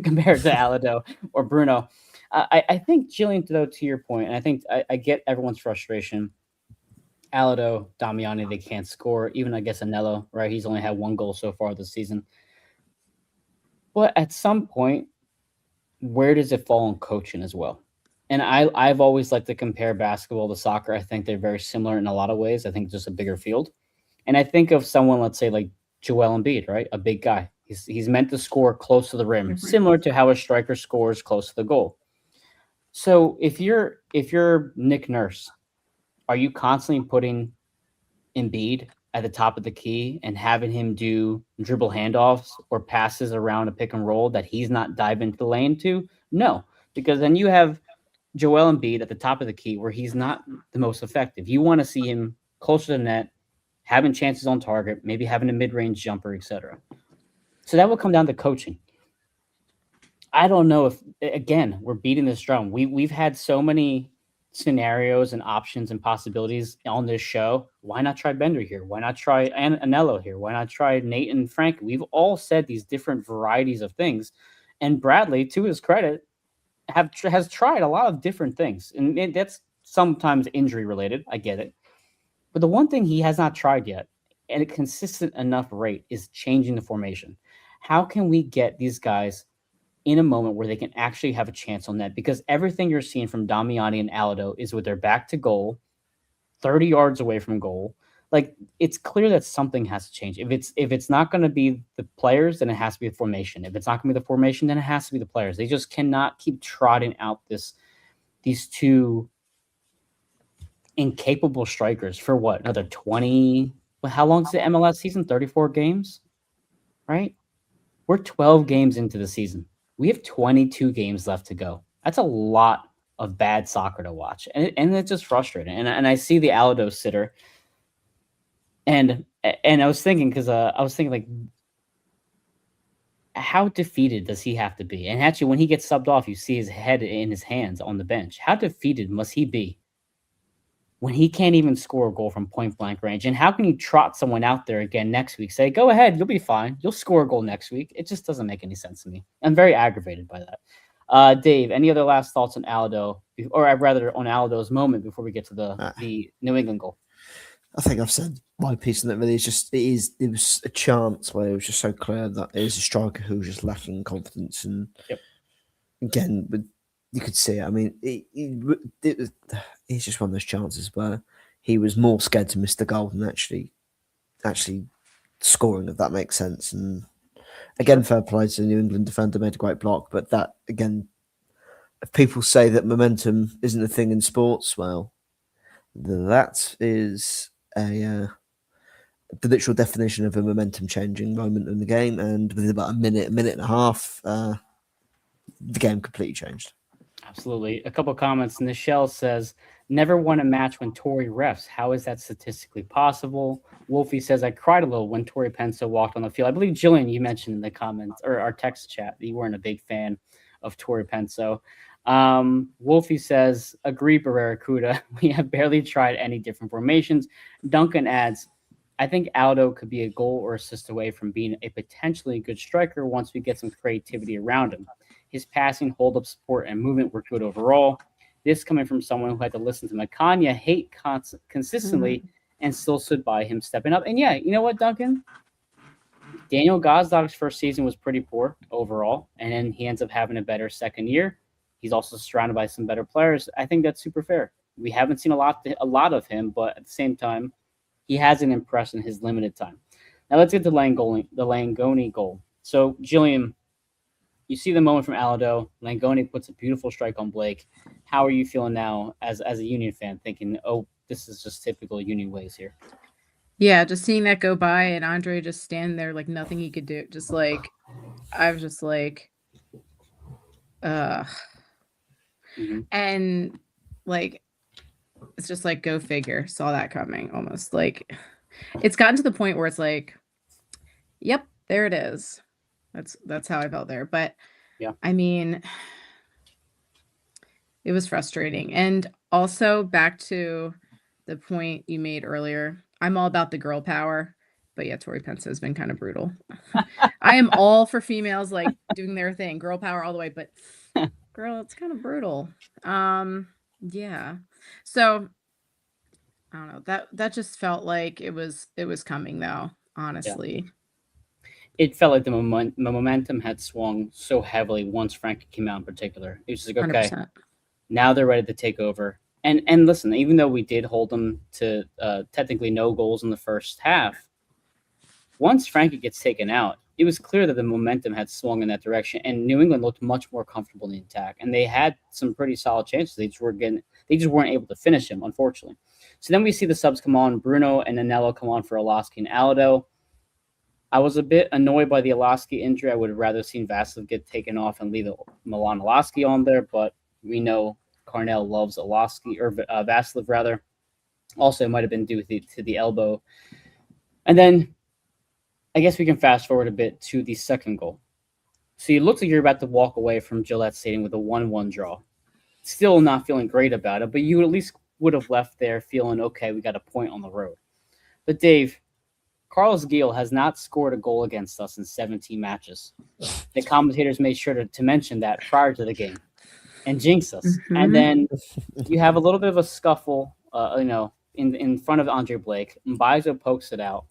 [SPEAKER 1] compared to Alado or Bruno. I think, Jillian, though, to your point, and I think I get everyone's frustration. Alado, Damiani, they can't score. Even, I guess, Anello, right? He's only had 1 goal so far this season. But at some point, where does it fall on coaching as well? And I've always liked to compare basketball to soccer. I think they're very similar in a lot of ways. I think just a bigger field. And I think of someone, let's say, like Joel Embiid, right? A big guy. He's meant to score close to the rim, similar to how a striker scores close to the goal. So if you're Nick Nurse, are you constantly putting Embiid at the top of the key and having him do dribble handoffs or passes around a pick and roll that he's not diving into the lane to? No, because then you have Joel Embiid at the top of the key where he's not the most effective. You want to see him closer to the net, having chances on target, maybe having a mid-range jumper, etc. So that will come down to coaching. I don't know if, again, we're beating this drum. We've had so many scenarios and options and possibilities on this show. Why not try Bender here? Why not try Anello here? Why not try Nate and Frank? We've all said these different varieties of things. And Bradley, to his credit, has tried a lot of different things. And that's sometimes injury related. I get it. But the one thing he has not tried yet, at a consistent enough rate, is changing the formation. How can we get these guys in a moment where they can actually have a chance on net? Because everything you're seeing from Damiani and Alado is with their back to goal, 30 yards away from goal. Like, it's clear that something has to change. If it's not going to be the players, then it has to be the formation. If it's not going to be the formation, then it has to be the players. They just cannot keep trotting out these two incapable strikers for what, another 20, But how long is the MLS season? 34 games, right? We're 12 games into the season. We have 22 games left to go. That's a lot of bad soccer to watch, and it's just frustrating. And I see the Aldo sitter, and I was thinking like, how defeated does he have to be? And actually, when he gets subbed off, you see his head in his hands on the bench. How defeated must he be when he can't even score a goal from point blank range? And how can you trot someone out there again next week? Say, go ahead, you'll be fine. You'll score a goal next week. It just doesn't make any sense to me. I'm very aggravated by that. Dave, any other last thoughts on Aldo, or rather on Aldo's moment before we get to the New England goal?
[SPEAKER 2] I think I've said my piece on it. Really, it was a chance where it was just so clear that it is a striker who was just lacking confidence, and again, but you could see it. I mean, it's just one of those chances where he was more scared to miss the goal than actually scoring, if that makes sense. And again, fair play to the New England defender, made a great block. But that, again, if people say that momentum isn't a thing in sports, well, that is the literal definition of a momentum changing moment in the game. And within about a minute and a half, the game completely changed.
[SPEAKER 1] Absolutely. A couple of comments. Nichelle says, never won a match when Tory refs. How is that statistically possible? Wolfie says, I cried a little when Tory Penso walked on the field. I believe, Jillian, you mentioned in the comments or our text chat that you weren't a big fan of Tory Penso. Wolfie says, agree, Barrera Kuda. We have barely tried any different formations. Duncan adds, I think Aldo could be a goal or assist away from being a potentially good striker once we get some creativity around him. His passing, hold-up support, and movement were good overall. This coming from someone who had to listen to Makanya hate consistently and still stood by him stepping up. And yeah, you know what, Duncan? Daniel Gazda's first season was pretty poor overall, and then he ends up having a better second year. He's also surrounded by some better players. I think that's super fair. We haven't seen a lot of him, but at the same time, he hasn't impressed in his limited time. Now let's get to the Langoni goal. So, Jillian, you see the moment from Aldo. Langoni puts a beautiful strike on Blake. How are you feeling now as a Union fan, thinking, oh, this is just typical Union ways here?
[SPEAKER 3] Yeah, just seeing that go by and Andre just stand there like nothing he could do. Just like, I was just like, and like, it's just like, go figure. Saw that coming almost. Like, it's gotten to the point where it's like, yep, there it is. That's how I felt there. But
[SPEAKER 1] yeah,
[SPEAKER 3] I mean, it was frustrating. And also back to the point you made earlier, I'm all about the girl power, but yeah, Tory Penso has been kind of brutal. I am all for females like doing their thing, girl power all the way, but girl, it's kind of brutal. Yeah. So I don't know. That just felt like it was coming though, honestly.
[SPEAKER 1] Yeah. It felt like the momentum had swung so heavily once Frankie came out in particular. It was just like, okay,
[SPEAKER 3] 100%.
[SPEAKER 1] Now they're ready to take over. And listen, even though we did hold them to technically no goals in the first half, once Frankie gets taken out, it was clear that the momentum had swung in that direction, and New England looked much more comfortable in the attack, and they had some pretty solid chances. They just weren't able to finish him, unfortunately. So then we see the subs come on. Bruno and Anello come on for Olaski and Aldo. I was a bit annoyed by the Olaski injury. I would have rather seen Vasilev get taken off and leave Milan Olaski on there, but we know Carnell loves Olaski, or Vasilev rather. Also, it might have been due to the elbow. And then I guess we can fast forward a bit to the second goal. So it looks like you're about to walk away from Gillette Stadium with a 1-1 draw. Still not feeling great about it, but you at least would have left there feeling, okay, we got a point on the road. But Dave, Carlos Gil has not scored a goal against us in 17 matches. The commentators made sure to mention that prior to the game and jinx us.
[SPEAKER 3] Mm-hmm.
[SPEAKER 1] And then you have a little bit of a scuffle, in front of Andre Blake. Mbaizo pokes it out,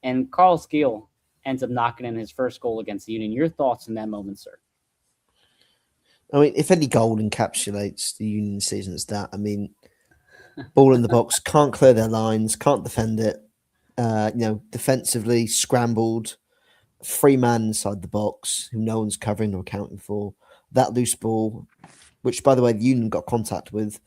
[SPEAKER 1] and Carlos Gil ends up knocking in his first goal against the Union. Your thoughts in that moment, sir?
[SPEAKER 2] I mean, if any goal encapsulates the Union season, it's that. I mean, ball in the box, can't clear their lines, can't defend it. Defensively scrambled, 3-man inside the box, who no one's covering or accounting for. That loose ball, which, by the way, the Union got contact with,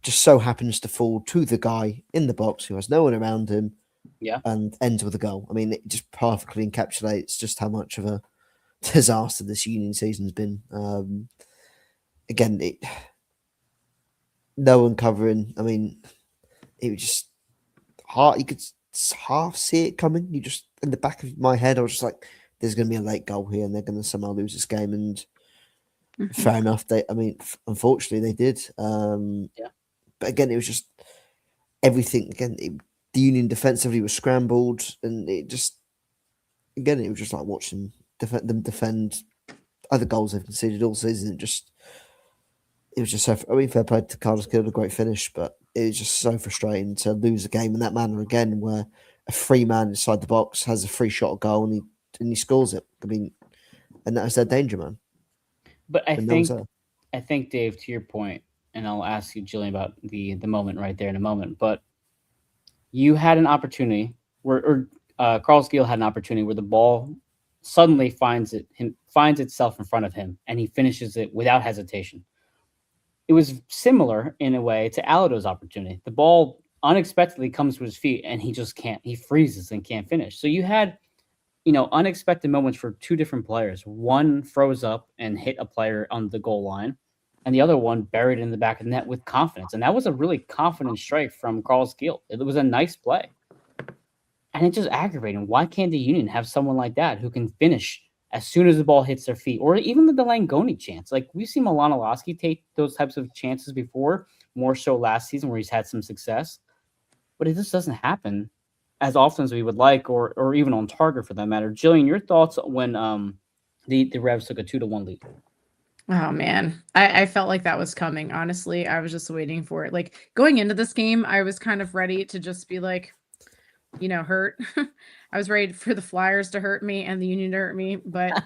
[SPEAKER 2] just so happens to fall to the guy in the box who has no one around him,
[SPEAKER 1] Yeah.
[SPEAKER 2] and ends with a goal. I mean, it just perfectly encapsulates just how much of a disaster this Union season's been. Again, no one covering. I mean, it was just hard. You could half see it coming. You just in the back of my head, I was just like, "There's going to be a late goal here, and they're going to somehow lose this game." And fair enough. Unfortunately, they did.
[SPEAKER 1] Yeah.
[SPEAKER 2] But again, it was just everything. Again, the Union defensively was scrambled, and it was just like watching them defend other goals they've conceded all season. It was just so. I mean, fair play to Carlos Gil, a great finish, but it was just so frustrating to lose a game in that manner again, where a free man inside the box has a free shot at goal and he scores it. I mean, and that was their danger man.
[SPEAKER 1] But I
[SPEAKER 2] And no one's
[SPEAKER 1] think
[SPEAKER 2] there.
[SPEAKER 1] I think, Dave, to your point, and I'll ask you, Jillian, about the moment right there in a moment. But you had an opportunity where, Carlos Gil had an opportunity where the ball suddenly finds itself in front of him, and he finishes it without hesitation. It was similar in a way to Alado's opportunity. The ball unexpectedly comes to his feet, and he just can't. He freezes and can't finish. So you had, unexpected moments for two different players. One froze up and hit a player on the goal line, and the other one buried in the back of the net with confidence. And that was a really confident strike from Carlos Gil. It was a nice play. And it's just aggravating. Why can't the Union have someone like that who can finish as soon as the ball hits their feet? Or even the Langoni chance. Like, we've seen Milanowski take those types of chances before, more so last season where he's had some success. But it just doesn't happen as often as we would like, or even on target for that matter. Jillian, your thoughts when the Revs took a 2-1 lead?
[SPEAKER 3] Oh man, I felt like that was coming. Honestly, I was just waiting for it. Like going into this game, I was kind of ready to just be like, hurt. I was ready for the Flyers to hurt me and the Union to hurt me, but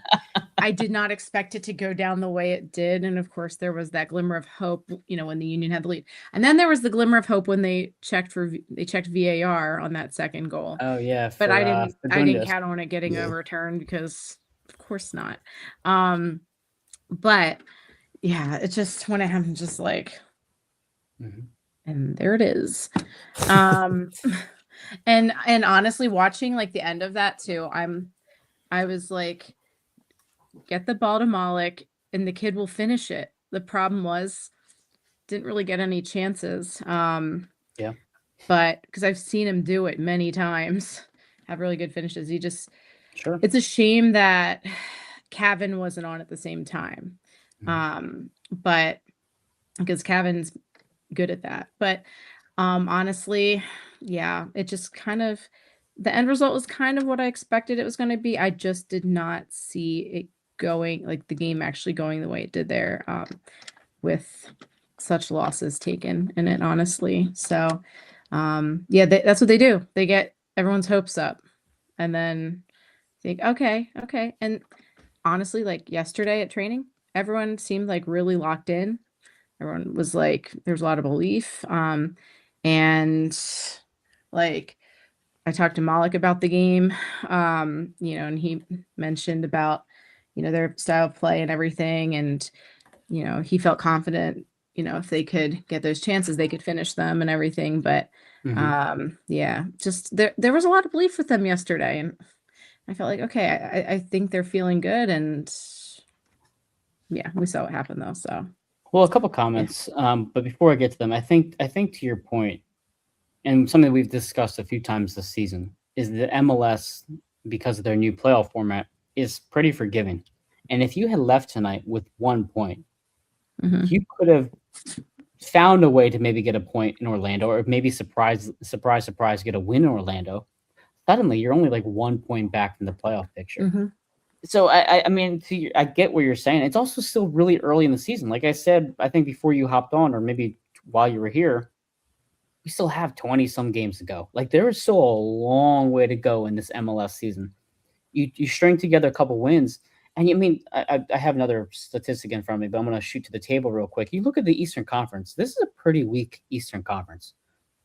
[SPEAKER 3] I did not expect it to go down the way it did. And of course, there was that glimmer of hope, when the Union had the lead. And then there was the glimmer of hope when they checked VAR on that second goal.
[SPEAKER 1] Oh yeah,
[SPEAKER 3] But I didn't
[SPEAKER 1] Fagundes.
[SPEAKER 3] count on it getting
[SPEAKER 2] Yeah.
[SPEAKER 3] overturned because of course not. But yeah, it just when I'm just like, and there it is. And honestly, watching like the end of that too, I was like, get the ball to Malik and the kid will finish it. The problem was didn't really get any chances.
[SPEAKER 1] Yeah.
[SPEAKER 3] But because I've seen him do it many times, have really good finishes.
[SPEAKER 1] Sure.
[SPEAKER 3] It's a shame that Cavan wasn't on at the same time. But because Cavan's good at that. But honestly, yeah, it just kind of the end result was kind of what I expected it was going to be. I just did not see it going, like the game actually going the way it did there, with such losses taken in it, honestly. So yeah, that's what they do. They get everyone's hopes up and then think, okay. And honestly, like yesterday at training, everyone seemed like really locked in. Everyone was like, there's a lot of belief. And like, I talked to Malik about the game, and he mentioned about, their style of play and everything. And, he felt confident, if they could get those chances, they could finish them and everything. But yeah, just there was a lot of belief with them yesterday. And I felt like, okay, I think they're feeling good. And yeah, we saw what happened though. So.
[SPEAKER 1] Well, a couple comments, but before I get to them, I think to your point, and something we've discussed a few times this season, is that MLS, because of their new playoff format, is pretty forgiving. And if you had left tonight with 1 point, you could have found a way to maybe get a point in Orlando, or maybe surprise, get a win in Orlando. Suddenly, you're only like 1 point back from the playoff picture. So I mean, I get what you're saying. It's also still really early in the season. Like I said, I think before you hopped on, or maybe while you were here, we still have 20 some games to go. Like there is still a long way to go in this MLS season. You string together a couple wins, and I mean, I have another statistic in front of me, but I'm going to shoot to the table real quick. You look at the Eastern Conference. This is a pretty weak Eastern Conference.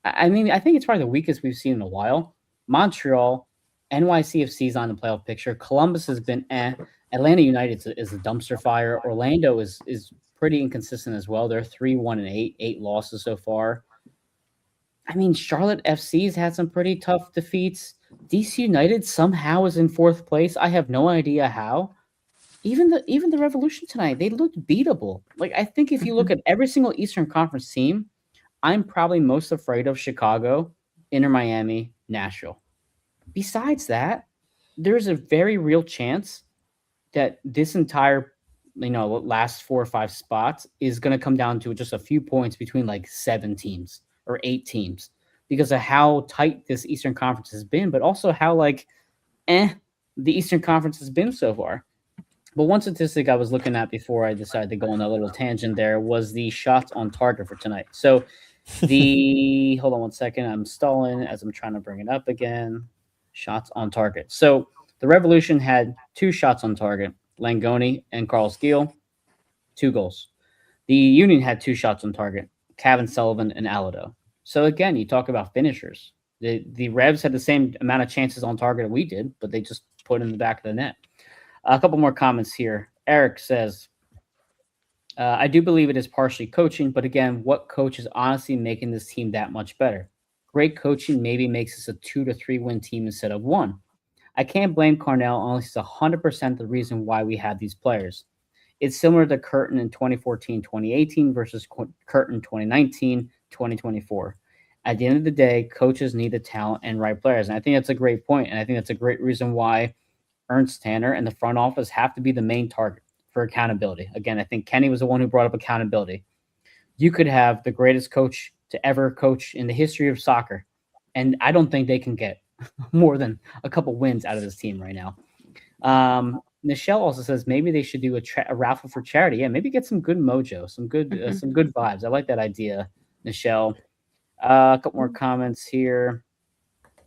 [SPEAKER 1] I mean, I think it's probably the weakest we've seen in a while. Montreal, NYCFC's on the playoff picture. Columbus has been Atlanta United is a dumpster fire. Orlando is pretty inconsistent as well. They're 3-1-8 losses so far. I mean, Charlotte FC's had some pretty tough defeats. DC United somehow is in 4th place. I have no idea how. Even the Revolution tonight, they looked beatable. Like, I think if you look at every single Eastern Conference team, I'm probably most afraid of Chicago, Inter Miami, Nashville. Besides that, there's a very real chance that this entire last 4 or 5 spots is going to come down to just a few points between like 7 teams or 8 teams because of how tight this Eastern Conference has been, but also how the Eastern Conference has been so far. But one statistic I was looking at before I decided to go on a little tangent there was the shots on target for tonight. So hold on one second, I'm stalling as I'm trying to bring it up again. Shots on target. So the Revolution had 2 shots on target, Langoni and Carl Steele, 2 goals. The Union had 2 shots on target, Kevin Sullivan and Alado. So again, you talk about finishers. The Revs had the same amount of chances on target that we did, but they just put in the back of the net. A couple more comments here. Eric says, I do believe it is partially coaching, but again, what coach is honestly making this team that much better? Great coaching maybe makes us a 2 to 3 win team instead of 1. I can't blame Carnell unless it's 100% the reason why we have these players. It's similar to Curtin in 2014-2018 versus Curtin 2019-2024. At the end of the day, coaches need the talent and right players. And I think that's a great point. And I think that's a great reason why Ernst Tanner and the front office have to be the main target for accountability. Again, I think Kenny was the one who brought up accountability. You could have the greatest coach to ever coach in the history of soccer, and I don't think they can get more than a couple wins out of this team right now. Nichelle also says maybe they should do a raffle for charity. Yeah, maybe get some good mojo, some good vibes. I like that idea, Nichelle. A couple more comments here.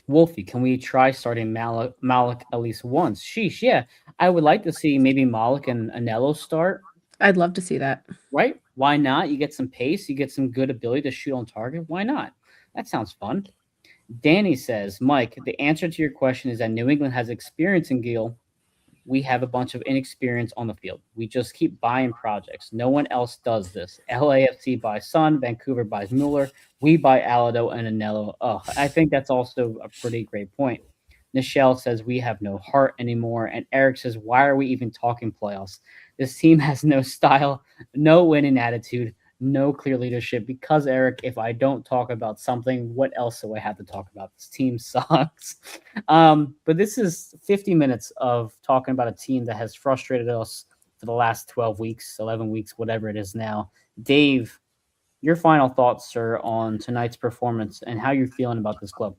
[SPEAKER 1] Wolfie, can we try starting Malik at least once? Sheesh, yeah. I would like to see maybe Malik and Anello start.
[SPEAKER 3] I'd love to see that.
[SPEAKER 1] Right? Why not? You get some pace, you get some good ability to shoot on target. Why not? That sounds fun. Danny says, Mike, the answer to your question is that New England has experience in Gill. We have a bunch of inexperience on the field. We just keep buying projects. No one else does this. LAFC buys Sun, Vancouver buys Mueller. We buy Alado and Anello. Oh, I think that's also a pretty great point. Nichelle says we have no heart anymore. And Eric says, why are we even talking playoffs? This team has no style, no winning attitude, no clear leadership. Because, Eric, if I don't talk about something, what else do I have to talk about? This team sucks. But this is 50 minutes of talking about a team that has frustrated us for the last 12 weeks, 11 weeks, whatever it is now. Dave, your final thoughts, sir, on tonight's performance and how you're feeling about this club.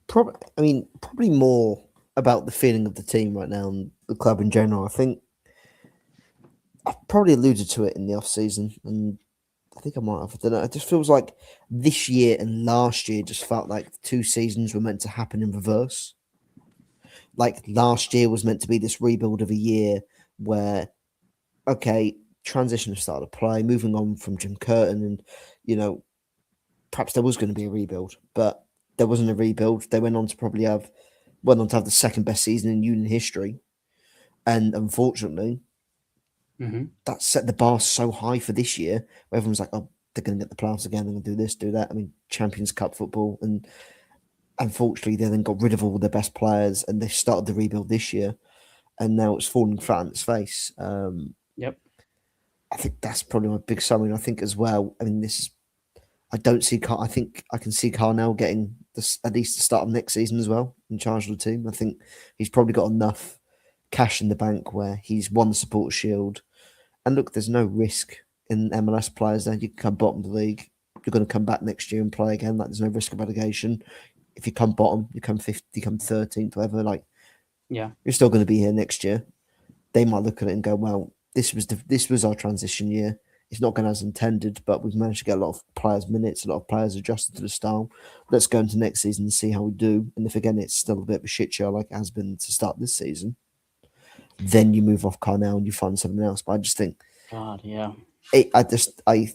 [SPEAKER 2] Probably more about the feeling of the team right now and the club in general. I think I've probably alluded to it in the off season, and I think I might have. I don't know. It just feels like this year and last year just felt like the 2 seasons were meant to happen in reverse. Like last year was meant to be this rebuild of a year where, okay, transition of start of play, moving on from Jim Curtin, and perhaps there was going to be a rebuild, but there wasn't a rebuild. They went on to have the second best season in Union history, and unfortunately, that set the bar so high for this year, where everyone's like, oh, they're going to get the playoffs again, they're going to do this, do that. I mean, Champions Cup football, and unfortunately, they then got rid of all their best players, and they started the rebuild this year, and now it's falling flat on its face.
[SPEAKER 1] Yep.
[SPEAKER 2] I think that's probably my big summary. I think as well, I mean, I think I can see Carnell getting at least the start of next season as well in charge of the team. I think he's probably got enough cash in the bank where he's won the Supporters' Shield. And look, there's no risk in MLS players there. You can come bottom of the league. You're going to come back next year and play again. Like, there's no risk of relegation. If you come bottom, you come 5th, you come 13th, whatever. Like,
[SPEAKER 1] yeah,
[SPEAKER 2] you're still going to be here next year. They might look at it and go, well, this was our transition year. It's not going as intended, but we've managed to get a lot of players minutes, a lot of players adjusted to the style. Let's go into next season and see how we do. And if again it's still a bit of a shit show like it has been to start this season, then you move off Carnell and you find something else. But I just think,
[SPEAKER 1] God, yeah,
[SPEAKER 2] I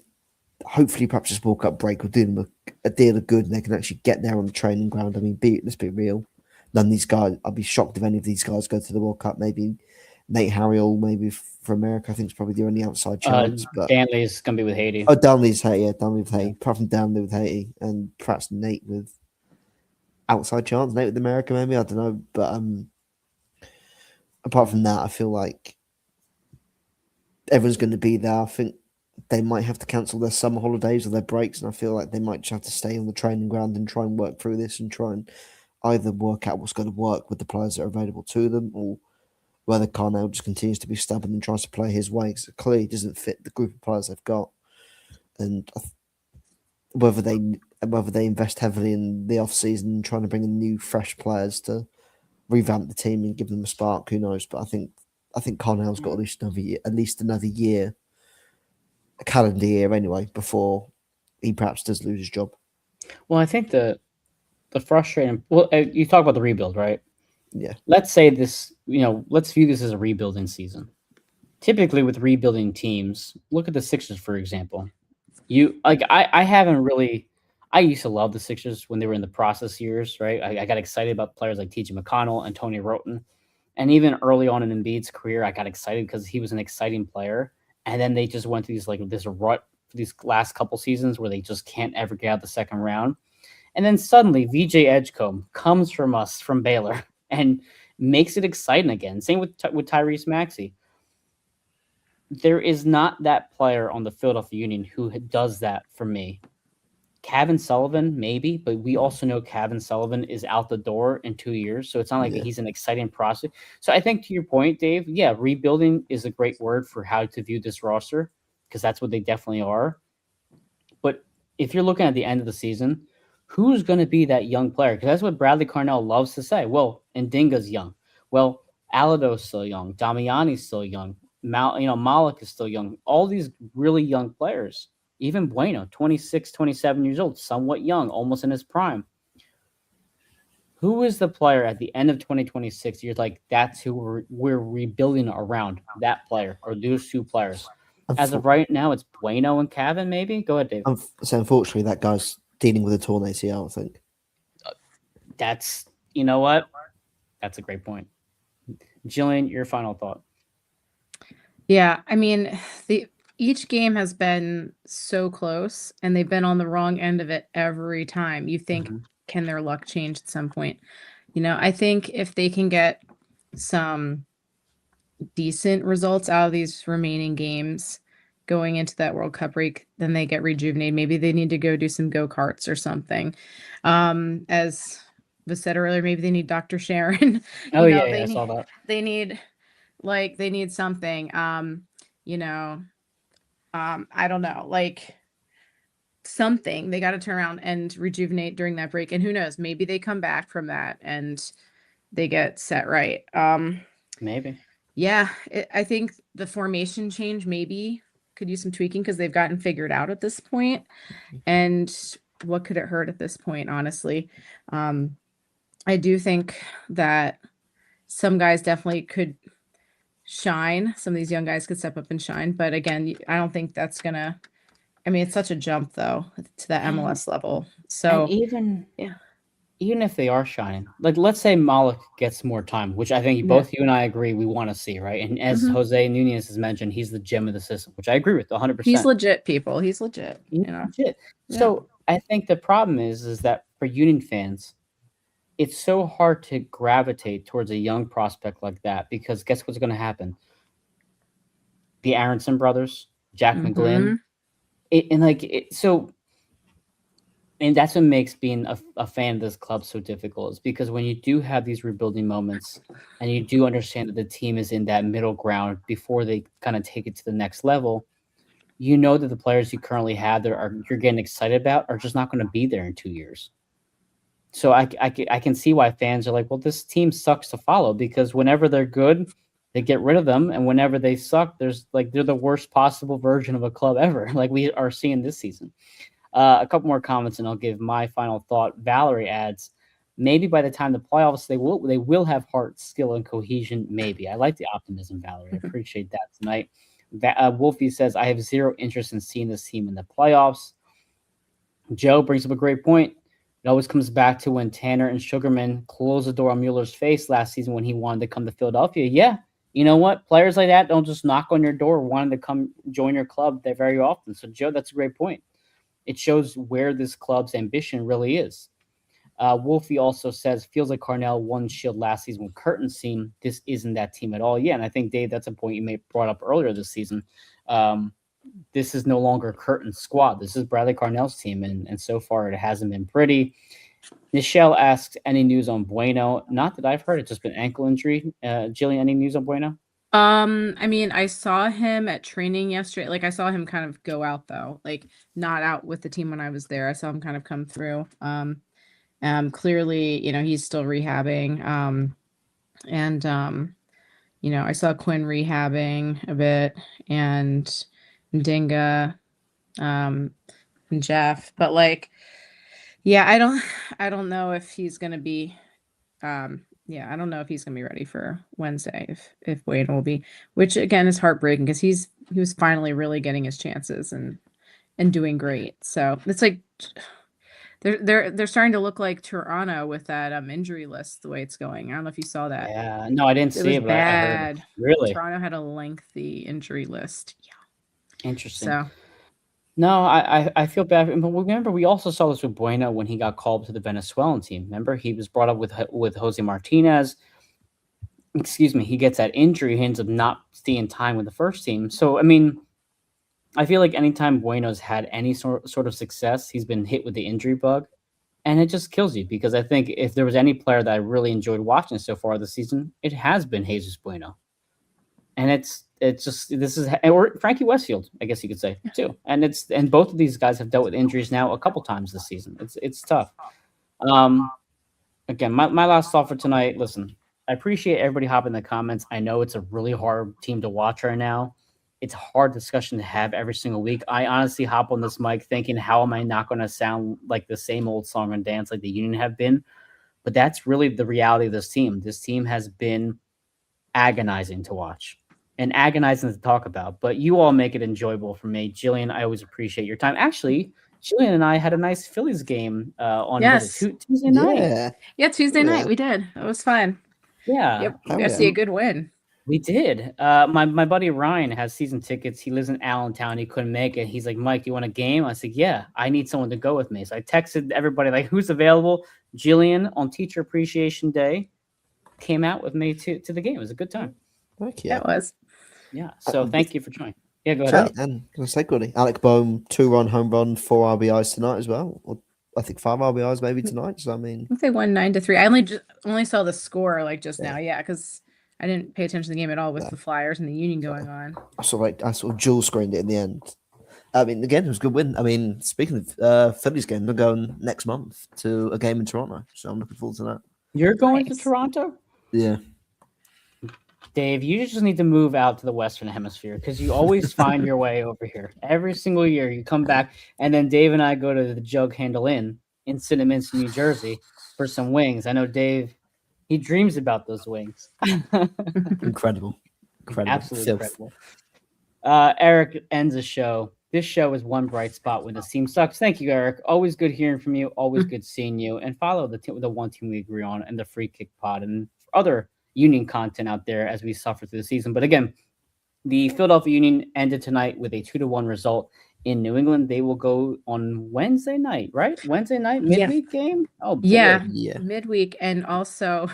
[SPEAKER 2] hopefully perhaps this World Cup break will do them a deal of good and they can actually get there on the training ground. I mean, let's be real. None of these guys, I'd be shocked if any of these guys go to the World Cup maybe Nate Harriel, maybe for America, I think is probably the only outside chance. But
[SPEAKER 1] Danley's going to be with Haiti.
[SPEAKER 2] Oh, Downley's Haiti, yeah, Downley with Haiti. Apart from Downley with Haiti, and perhaps Nate with outside chance, Nate with America, maybe, I don't know. But apart from that, I feel like everyone's going to be there. I think they might have to cancel their summer holidays or their breaks, and I feel like they might just have to stay on the training ground and try and work through this and try and either work out what's going to work with the players that are available to them, or whether Carnell just continues to be stubborn and tries to play his way because it clearly doesn't fit the group of players they've got. And whether they invest heavily in the off season trying to bring in new fresh players to revamp the team and give them a spark, who knows? But I think Carnell's got at least another year, a calendar year anyway, before he perhaps does lose his job.
[SPEAKER 1] Well, I think the frustrating. Well, you talk about the rebuild, right?
[SPEAKER 2] Yeah.
[SPEAKER 1] Let's say this. Let's view this as a rebuilding season. Typically, with rebuilding teams, look at the Sixers, for example. I haven't really. I used to love the Sixers when they were in the process years, right? I got excited about players like T.J. McConnell and Tony Roten. And even early on in Embiid's career, I got excited because he was an exciting player. And then they just went through this rut for these last couple seasons where they just can't ever get out the second round. And then suddenly VJ Edgecombe comes from Baylor and makes it exciting again. Same with Tyrese Maxey. There is not that player on the Philadelphia Union who does that for me. Kevin Sullivan, maybe, but we also know Kevin Sullivan is out the door in 2 years. So it's not like he's an exciting prospect. So I think to your point, Dave, yeah, rebuilding is a great word for how to view this roster because that's what they definitely are. But if you're looking at the end of the season, who's going to be that young player? Because that's what Bradley Carnell loves to say. Well, Ndinga's young. Well, Alado's still young. Damiani's still young. Malik is still young. All these really young players. Even Bueno, 26, 27 years old, somewhat young, almost in his prime. Who is the player at the end of 2026? You're like, that's who we're rebuilding around, that player or those two players. As of right now, it's Bueno and Kevin, maybe? Go ahead, Dave.
[SPEAKER 2] So unfortunately, that guy's dealing with a torn ACL, I think.
[SPEAKER 1] You know what? That's a great point. Jillian, your final thought.
[SPEAKER 3] Yeah, I mean, each game has been so close and they've been on the wrong end of it every time. You think, can their luck change at some point? I think if they can get some decent results out of these remaining games going into that World Cup break, then they get rejuvenated. Maybe they need to go do some go-karts or something. As was said earlier, maybe they need Dr. Sharon.
[SPEAKER 1] I saw that.
[SPEAKER 3] They need something. I don't know, something. They got to turn around and rejuvenate during that break. And who knows, maybe they come back from that and they get set right.
[SPEAKER 1] Maybe.
[SPEAKER 3] Yeah, I think the formation change maybe could use some tweaking because they've gotten figured out at this point. And what could it hurt at this point, honestly? I do think that some guys definitely could shine. Some of these young guys could step up and shine. But again, I don't think that's going to, it's such a jump though to that MLS level. So
[SPEAKER 1] even if they are shining, let's say Malik gets more time, which I think both you and I agree we want to see, right? And as Jose Nunez has mentioned, he's the gem of the system, which I agree with 100%.
[SPEAKER 3] He's legit, people. He's legit.
[SPEAKER 1] Legit. Yeah. So I think the problem is that for Union fans, it's so hard to gravitate towards a young prospect like that because guess what's going to happen? The Aronson brothers, Jack McGlynn, and that's what makes being a fan of this club so difficult is because when you do have these rebuilding moments and you do understand that the team is in that middle ground before they kind of take it to the next level, you know that the players you currently have that you're getting excited about are just not going to be there in 2 years. So I can see why fans are like, well, this team sucks to follow because whenever they're good, they get rid of them. And whenever they suck, they're the worst possible version of a club ever. Like we are seeing this season. A couple more comments and I'll give my final thought. Valerie adds, maybe by the time the playoffs, they will have heart, skill, and cohesion. Maybe. I like the optimism, Valerie. I appreciate that tonight. Wolfie says, I have zero interest in seeing this team in the playoffs. Joe brings up a great point. It always comes back to when Tanner and Sugarman closed the door on Mueller's face last season when he wanted to come to Philadelphia. Yeah, you know what? Players like that don't just knock on your door wanting to come join your club that very often. So, Joe, that's a great point. It shows where this club's ambition really is. Wolfie also says, feels like Carnell won Shield last season with Curtin's team. This isn't that team at all. Yeah, and I think, Dave, that's a point you may brought up earlier this season. This is no longer Curtin's squad. This is Bradley Carnell's team, and so far it hasn't been pretty. Michelle asks, any news on Bueno? Not that I've heard. It's just been ankle injury. Jillian, any news on Bueno?
[SPEAKER 3] I mean, I saw him at training yesterday. Like I saw him kind of go out though, like not out with the team when I was there. I saw him kind of come through. Clearly, he's still rehabbing. And I saw Quinn rehabbing a bit and Dinga, and Jeff, but like, yeah, I don't know if he's gonna be, I don't know if he's gonna be ready for Wednesday. If Wade will be, which again is heartbreaking because he was finally really getting his chances and doing great. So it's like they're starting to look like Toronto with that injury list the way it's going. I don't know if you saw that.
[SPEAKER 1] Yeah, no, I didn't
[SPEAKER 3] It
[SPEAKER 1] see
[SPEAKER 3] was
[SPEAKER 1] it, but I heard.
[SPEAKER 3] bad.
[SPEAKER 1] Really
[SPEAKER 3] Toronto had a lengthy injury list. Yeah.
[SPEAKER 1] interesting.
[SPEAKER 3] So
[SPEAKER 1] No, I feel bad. But remember, we also saw this with Bueno when he got called to the Venezuelan team. Remember, he was brought up with Jose Martinez. Excuse me. He gets that injury. He ends up not staying time with the first team. So, I mean, I feel like anytime Bueno's had any sort of success, he's been hit with the injury bug, and it just kills you because I think if there was any player that I really enjoyed watching so far this season, it has been Jesus Bueno. And it's just this is or Frankie Westfield, I guess you could say too. And both of these guys have dealt with injuries now a couple times this season. It's tough. Again, my last thought for tonight. Listen, I appreciate everybody hopping in the comments. I know it's a really hard team to watch right now. It's a hard discussion to have every single week. I honestly hop on this mic thinking, how am I not going to sound like the same old song and dance like the Union have been? But that's really the reality of this team. This team has been agonizing to watch and agonizing to talk about, but you all make it enjoyable for me. Jillian, I always appreciate your time. Actually, Jillian and I had a nice Phillies game on Tuesday night.
[SPEAKER 3] Yeah, Tuesday night we did. It was fun.
[SPEAKER 1] Yeah.
[SPEAKER 3] Yep. You guys see a good win.
[SPEAKER 1] We did. My buddy Ryan has season tickets. He lives in Allentown. He couldn't make it. He's like, Mike, you want a game? I said, yeah, I need someone to go with me. So I texted everybody, like, who's available? Jillian on Teacher Appreciation Day came out with me to the game. It was a good time.
[SPEAKER 2] Thank you.
[SPEAKER 3] That was.
[SPEAKER 1] Yeah. So thank you for joining. Yeah, go ahead.
[SPEAKER 2] Right, and can I say quickly, Alec Boehm, 2-run home run, 4 RBIs tonight as well. Or I think 5 RBIs maybe tonight. So I mean,
[SPEAKER 3] I think they won 9-3. I only saw the score like just now. Yeah, because I didn't pay attention to the game at all with the Flyers and the Union going on.
[SPEAKER 2] I sort of dual screened it in the end. I mean, again, it was a good win. I mean, speaking of Phillies game, they're going next month to a game in Toronto, so I'm looking forward to that.
[SPEAKER 1] You're going to Toronto?
[SPEAKER 2] Yeah.
[SPEAKER 1] Dave, you just need to move out to the Western Hemisphere because you always find your way over here. Every single year you come back, and then Dave and I go to the Jug Handle Inn in Cinnaminster, New Jersey for some wings. I know Dave, he dreams about those wings.
[SPEAKER 2] Incredible.
[SPEAKER 1] Absolutely incredible. Eric ends the show. This show is one bright spot when the team sucks. Thank you, Eric. Always good hearing from you. Always good seeing you. And follow the one team we agree on and the Free Kick Pod and other Union content out there as we suffer through the season. But again, the Philadelphia Union ended tonight with a 2-1 result in New England. They will go on Wednesday night, right? Wednesday night, midweek game? Oh, boy.
[SPEAKER 3] Yeah, midweek. And also,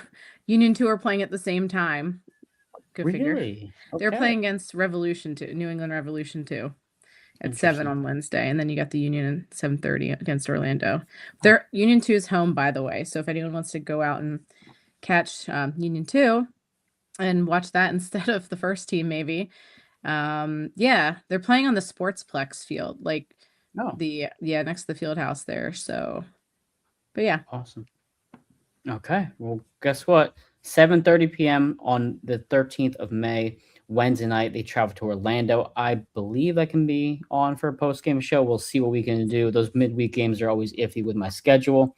[SPEAKER 3] Union 2 are playing at the same time. Good figure.
[SPEAKER 1] Okay.
[SPEAKER 3] They're playing against Revolution 2, New England Revolution 2 at 7 on Wednesday. And then you got the Union at 7:30 against Orlando. Their Union 2 is home, by the way. So if anyone wants to go out and catch Union 2 and watch that instead of the first team, maybe. They're playing on the Sportsplex field, like next to the field house there. So, but yeah.
[SPEAKER 1] Awesome. Okay. Well, guess what? 7:30 p.m. on the 13th of May, Wednesday night, they travel to Orlando. I believe I can be on for a post-game show. We'll see what we can do. Those midweek games are always iffy with my schedule.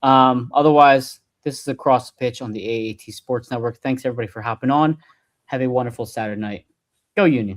[SPEAKER 1] Otherwise, this is Across the Pitch on the AAT Sports Network. Thanks, everybody, for hopping on. Have a wonderful Saturday night. Go Union.